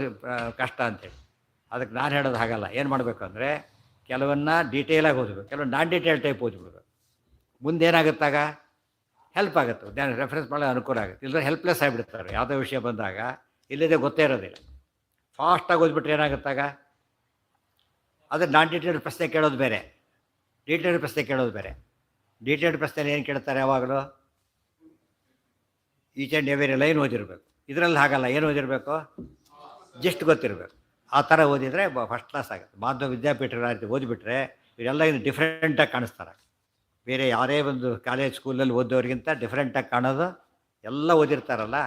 ಕಷ್ಟ ಅಂತೇಳಿ. ಅದಕ್ಕೆ ನಾನು ಹೇಳೋದು ಹಾಗಲ್ಲ. ಏನು ಮಾಡಬೇಕು ಅಂದರೆ ಕೆಲವನ್ನ ಡೀಟೇಲಾಗಿ ಓದಬೇಕು, ಕೆಲವೊಂದು ನಾನ್ ಡೀಟೇಲ್ ಟೈಪ್ ಓದ್ಬಿಡ್ಬೇಕು. ಮುಂದೇನಾಗುತ್ತಾಗ ಹೆಲ್ಪ್ ಆಗುತ್ತೆ, ಜ್ಞಾನ ರೆಫರೆನ್ಸ್ ಮಾಡೋ ಅನುಕೂಲ ಆಗುತ್ತೆ. ಇಲ್ಲದ್ರೆ ಹೆಲ್ಪ್ಲೆಸ್ ಆಗಿಬಿಡ್ತಾರೆ ಯಾವುದೋ ವಿಷಯ ಬಂದಾಗ, ಇಲ್ಲದೆ ಗೊತ್ತೇ ಇರೋದಿಲ್ಲ. ಫಾಸ್ಟಾಗಿ ಓದ್ಬಿಟ್ರೆ ಏನಾಗುತ್ತಾಗ, ಅದ್ರ ನಾನ್ ಡೀಟೇಲ್ಡ್ ಪ್ರಶ್ನೆ ಕೇಳೋದು ಬೇರೆ, ಡೀಟೇಲ್ಡ್ ಪ್ರಶ್ನೆ ಕೇಳೋದು ಬೇರೆ. ಡೀಟೇಲ್ಡ್ ಪ್ರಶ್ನೆ ಏನು ಕೇಳ್ತಾರೆ ಯಾವಾಗಲೂ, ಈಚ್ ಆ್ಯಂಡ್ ಎವರಿ ಲೈನ್ ಓದಿರಬೇಕು. ಇದರಲ್ಲಿ ಹಾಗಲ್ಲ, ಏನು ಓದಿರಬೇಕು, ಜಸ್ಟ್ ಗೊತ್ತಿರಬೇಕು. ಆ ಥರ ಓದಿದರೆ ಫಸ್ಟ್ ಕ್ಲಾಸ್ ಆಗುತ್ತೆ. ಮಾಧ್ಯಮ ವಿದ್ಯಾಪೀಠಗಳ ರೀತಿ ಓದಿಬಿಟ್ರೆ ಇವರೆಲ್ಲ ಇನ್ನು ಡಿಫ್ರೆಂಟಾಗಿ ಕಾಣಿಸ್ತಾರೆ. ಬೇರೆ ಯಾರೇ ಒಂದು ಕಾಲೇಜ್ ಸ್ಕೂಲಲ್ಲಿ ಓದೋರಿಗಿಂತ ಡಿಫ್ರೆಂಟಾಗಿ ಕಾಣೋದು. ಎಲ್ಲ ಓದಿರ್ತಾರಲ್ಲ,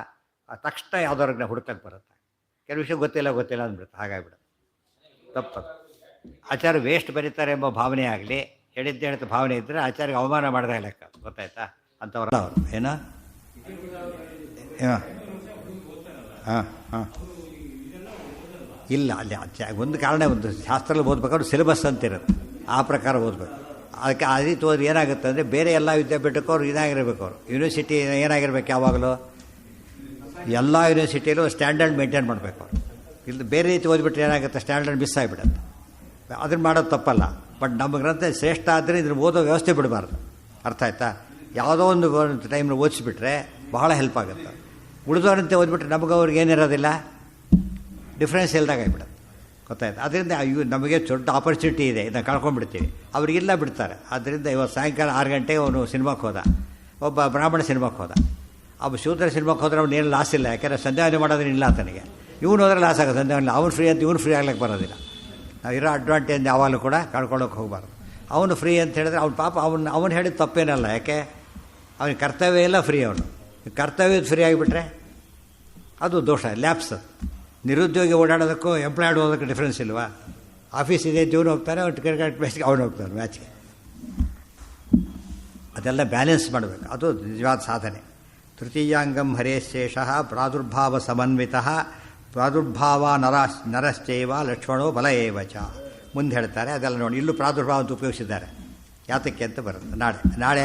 ಆ ತಕ್ಷಣ ಯಾವುದವ್ರಿಗೆ ಹುಡುಕಕ್ಕೆ ಬರುತ್ತೆ. ಕೆಲವು ವಿಷಯ ಗೊತ್ತಿಲ್ಲ ಅಂದ್ಬಿಡುತ್ತೆ, ಹಾಗಾಗಿಬಿಡುತ್ತೆ. ತಪ್ಪದು. ಆಚಾರ್ಯ ವೇಸ್ಟ್ ಬರೀತಾರೆ ಎಂಬ ಭಾವನೆ ಆಗಲಿ, ಹೇಳಿದ್ದ ಭಾವನೆ ಇದ್ದರೆ ಆಚಾರ್ಯಗೆ ಅವಮಾನ ಮಾಡಿದಾಗ ಲೆಕ್ಕ, ಗೊತ್ತಾಯ್ತಾ? ಅಂಥವ್ರು ಅವರು ಏನೋ ಹಾಂ ಹಾಂ ಇಲ್ಲ, ಅಲ್ಲಿ ಒಂದು ಕಾರಣ, ಒಂದು ಶಾಸ್ತ್ರದಲ್ಲಿ ಓದ್ಬೇಕಾದ್ರೆ ಸಿಲೆಬಸ್ ಅಂತಿರುತ್ತೆ, ಆ ಪ್ರಕಾರ ಓದಬೇಕು. ಅದಕ್ಕೆ ಆ ರೀತಿ ಓದಿ ಏನಾಗುತ್ತೆ ಅಂದರೆ, ಬೇರೆ ಎಲ್ಲ ವಿದ್ಯಾಪೀಠಕ್ಕೂ ಅವ್ರು ಇದಾಗಿರ್ಬೇಕು. ಅವರು ಯೂನಿವರ್ಸಿಟಿ ಏನಾಗಿರ್ಬೇಕು, ಯಾವಾಗಲೂ ಎಲ್ಲ ಯೂನಿವರ್ಸಿಟಿಯಲ್ಲೂ ಸ್ಟ್ಯಾಂಡರ್ಡ್ ಮೇಂಟೈನ್ ಮಾಡಬೇಕು ಅವರು. ಇಲ್ಲಿ ಬೇರೆ ರೀತಿ ಓದ್ಬಿಟ್ರೆ ಏನಾಗುತ್ತೆ, ಸ್ಟ್ಯಾಂಡರ್ಡ್ ಮಿಸ್ ಆಗಿಬಿಡುತ್ತೆ. ಅದನ್ನು ಮಾಡೋದು ತಪ್ಪಲ್ಲ, ಬಟ್ ನಮ್ಮ ಗ್ರಂಥ ಶ್ರೇಷ್ಠ ಆದರೆ ಇದನ್ನು ಓದೋ ವ್ಯವಸ್ಥೆ ಬಿಡಬಾರ್ದು. ಅರ್ಥ ಆಯ್ತಾ? ಯಾವುದೋ ಒಂದು ಟೈಮ್ನ ಓದಿಸ್ಬಿಟ್ರೆ ಬಹಳ ಹೆಲ್ಪ್ ಆಗುತ್ತೆ. ಉಳಿದವರಂತೆ ಓದ್ಬಿಟ್ರೆ ನಮಗೆ ಅವ್ರಿಗೆ ಏನಿರೋದಿಲ್ಲ, ಡಿಫ್ರೆನ್ಸ್ ಇಲ್ದಾಗ ಆಗಿಬಿಡುತ್ತೆ, ಗೊತ್ತಾಯ್ತು? ಅದರಿಂದ ನಮಗೆ ದೊಡ್ಡ ಆಪರ್ಚುನಿಟಿ ಇದೆ, ಇದನ್ನು ಕಳ್ಕೊಂಡ್ಬಿಡ್ತೀವಿ. ಅವ್ರಿಗೆಲ್ಲ ಬಿಡ್ತಾರೆ. ಆದ್ದರಿಂದ ಇವತ್ತು ಸಾಯಂಕಾಲ 6 ಗಂಟೆಗೆ ಅವನು ಸಿನಿಮಾಕ್ಕೆ ಹೋದ, ಒಬ್ಬ ಬ್ರಾಹ್ಮಣ ಸಿನಿಮಾಕ್ಕೆ ಹೋದ. ಒಬ್ಬ ಶೂದ್ರ ಸಿನಿಮಾಕ್ಕೆ ಹೋದ್ರೆ ಅವ್ನು ಏನು ಲಾಸ್ ಇಲ್ಲ, ಯಾಕೆಂದರೆ ಸಂಧ್ಯಾವನೆ ಮಾಡೋದ್ರಿಂದ ಇಲ್ಲ ಆತನಿಗೆ. ಇವನು ಹೋದ್ರೆ ಲಾಸ್ ಆಗೋದು ಸಂಧ್ಯಾವನೆ. ಅವ್ನು ಫ್ರೀ ಅಂತ ಇವನು ಫ್ರೀ ಆಗ್ಲಿಕ್ಕೆ ಬರೋದಿಲ್ಲ. ನಾವು ಇರೋ ಅಡ್ವಾಂಟೇಜ್ ಯಾವಾಗಲೂ ಕೂಡ ಕಳ್ಕೊಳ್ಳೋಕೆ ಹೋಗಬಾರ್ದು. ಅವನು ಫ್ರೀ ಅಂತ ಹೇಳಿದ್ರೆ ಅವ್ನು ಪಾಪ ಅವನು ಹೇಳಿದ ತಪ್ಪೇನಲ್ಲ, ಯಾಕೆ ಅವನಿಗೆ ಕರ್ತವ್ಯ ಇಲ್ಲ, ಫ್ರೀ. ಅವನು ಕರ್ತವ್ಯದ ಫ್ರೀ ಆಗಿಬಿಟ್ರೆ ಅದು ದೋಷ, ಲ್ಯಾಪ್ಸ್. ನಿರುದ್ಯೋಗಿ ಓಡಾಡೋದಕ್ಕೂ ಎಂಪ್ಲಾಯ್ಡ್ ಓದೋದಕ್ಕೆ ಡಿಫ್ರೆನ್ಸ್ ಇಲ್ವಾ? ಆಫೀಸ್ ಇದೆ, ಜೀವನ ಹೋಗ್ತಾನೆ, ಅವ್ನು ಕ್ರಿಕೆಟ್ ಮ್ಯಾಚ್ಗೆ ಅವನು ಹೋಗ್ತಾನೆ ಮ್ಯಾಚ್ಗೆ. ಅದೆಲ್ಲ ಬ್ಯಾಲೆನ್ಸ್ ಮಾಡಬೇಕು, ಅದು ನಿಜವಾದ ಸಾಧನೆ. ತೃತೀಯಾಂಗಂ ಹರೇಶೇಷ ಪ್ರಾದುರ್ಭಾವ ಸಮನ್ವಿತ ಪ್ರಾದುರ್ಭಾವ ನರಶ್ಚೈವ ಲಕ್ಷ್ಮಣೋ ಬಲ ಏವ ಚ ಮುಂದೆ ಹೇಳ್ತಾರೆ. ಅದೆಲ್ಲ ನೋಡಿ, ಇಲ್ಲೂ ಪ್ರಾದುರ್ಭಾವ ಅಂತ ಉಪಯೋಗಿಸಿದ್ದಾರೆ. ಯಾತಕ್ಕೆ ಅಂತ ಬರುತ್ತೆ. ನಾಳೆ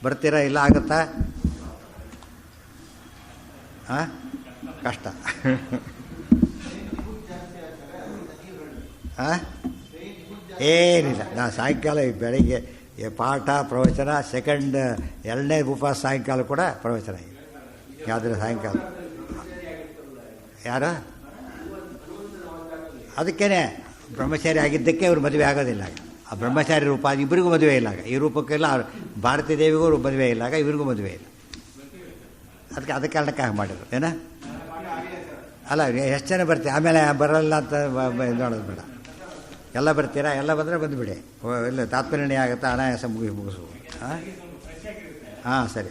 ಬರ್ತೀರಾ, ಇಲ್ಲ ಆಗುತ್ತಾ? ಹಾಂ, ಕಷ್ಟ. ಹಾಂ, ಏನಿಲ್ಲ. ನಾನು ಸಾಯಂಕಾಲ ಬೆಳಗ್ಗೆ ಪಾಠ ಪ್ರವಚನ, ಎರಡನೇ ಉಪವಾಸ ಸಾಯಂಕಾಲ ಕೂಡ ಪ್ರವಚನ ಇದೆ. ಯಾವುದ್ರ ಸಾಯಂಕಾಲ ಯಾರು ಅದಕ್ಕೇ ಬ್ರಹ್ಮಚಾರಿ ಆಗಿದ್ದಕ್ಕೆ ಇವರು ಮದುವೆ ಆಗೋದಿಲ್ಲ. ಆ ಬ್ರಹ್ಮಚಾರಿ ರೂಪ ಇಬ್ಬರಿಗೂ ಮದುವೆ ಇಲ್ಲ. ಈ ರೂಪಕ್ಕೆಲ್ಲ ಭಾರತೀ ದೇವಿಗೂ ಮದುವೆ ಇಲ್ಲಾಗ, ಇವ್ರಿಗೂ ಮದುವೆ ಇಲ್ಲ. ಅದಕ್ಕೆ ಕಾರಣಕ್ಕೆ ಹಾಗೆ ಮಾಡಿದ್ರು ಏನ. ಅಲ್ಲ, ಎಷ್ಟು ಜನ ಬರ್ತೀವಿ, ಆಮೇಲೆ ಬರಲ್ಲ ಅಂತ ನೋಡೋದು ಬೇಡ. ಎಲ್ಲ ಬರ್ತೀರಾ, ಎಲ್ಲ ಬಂದರೆ ಬಂದುಬಿಡಿ. ಎಲ್ಲ ತಾತ್ಪರ್ಯ ಆಗುತ್ತಾ, ಅನಾಯಾಸ ಮುಗಿಸ್ಬೋದು. ಹಾಂ ಹಾಂ, ಸರಿ.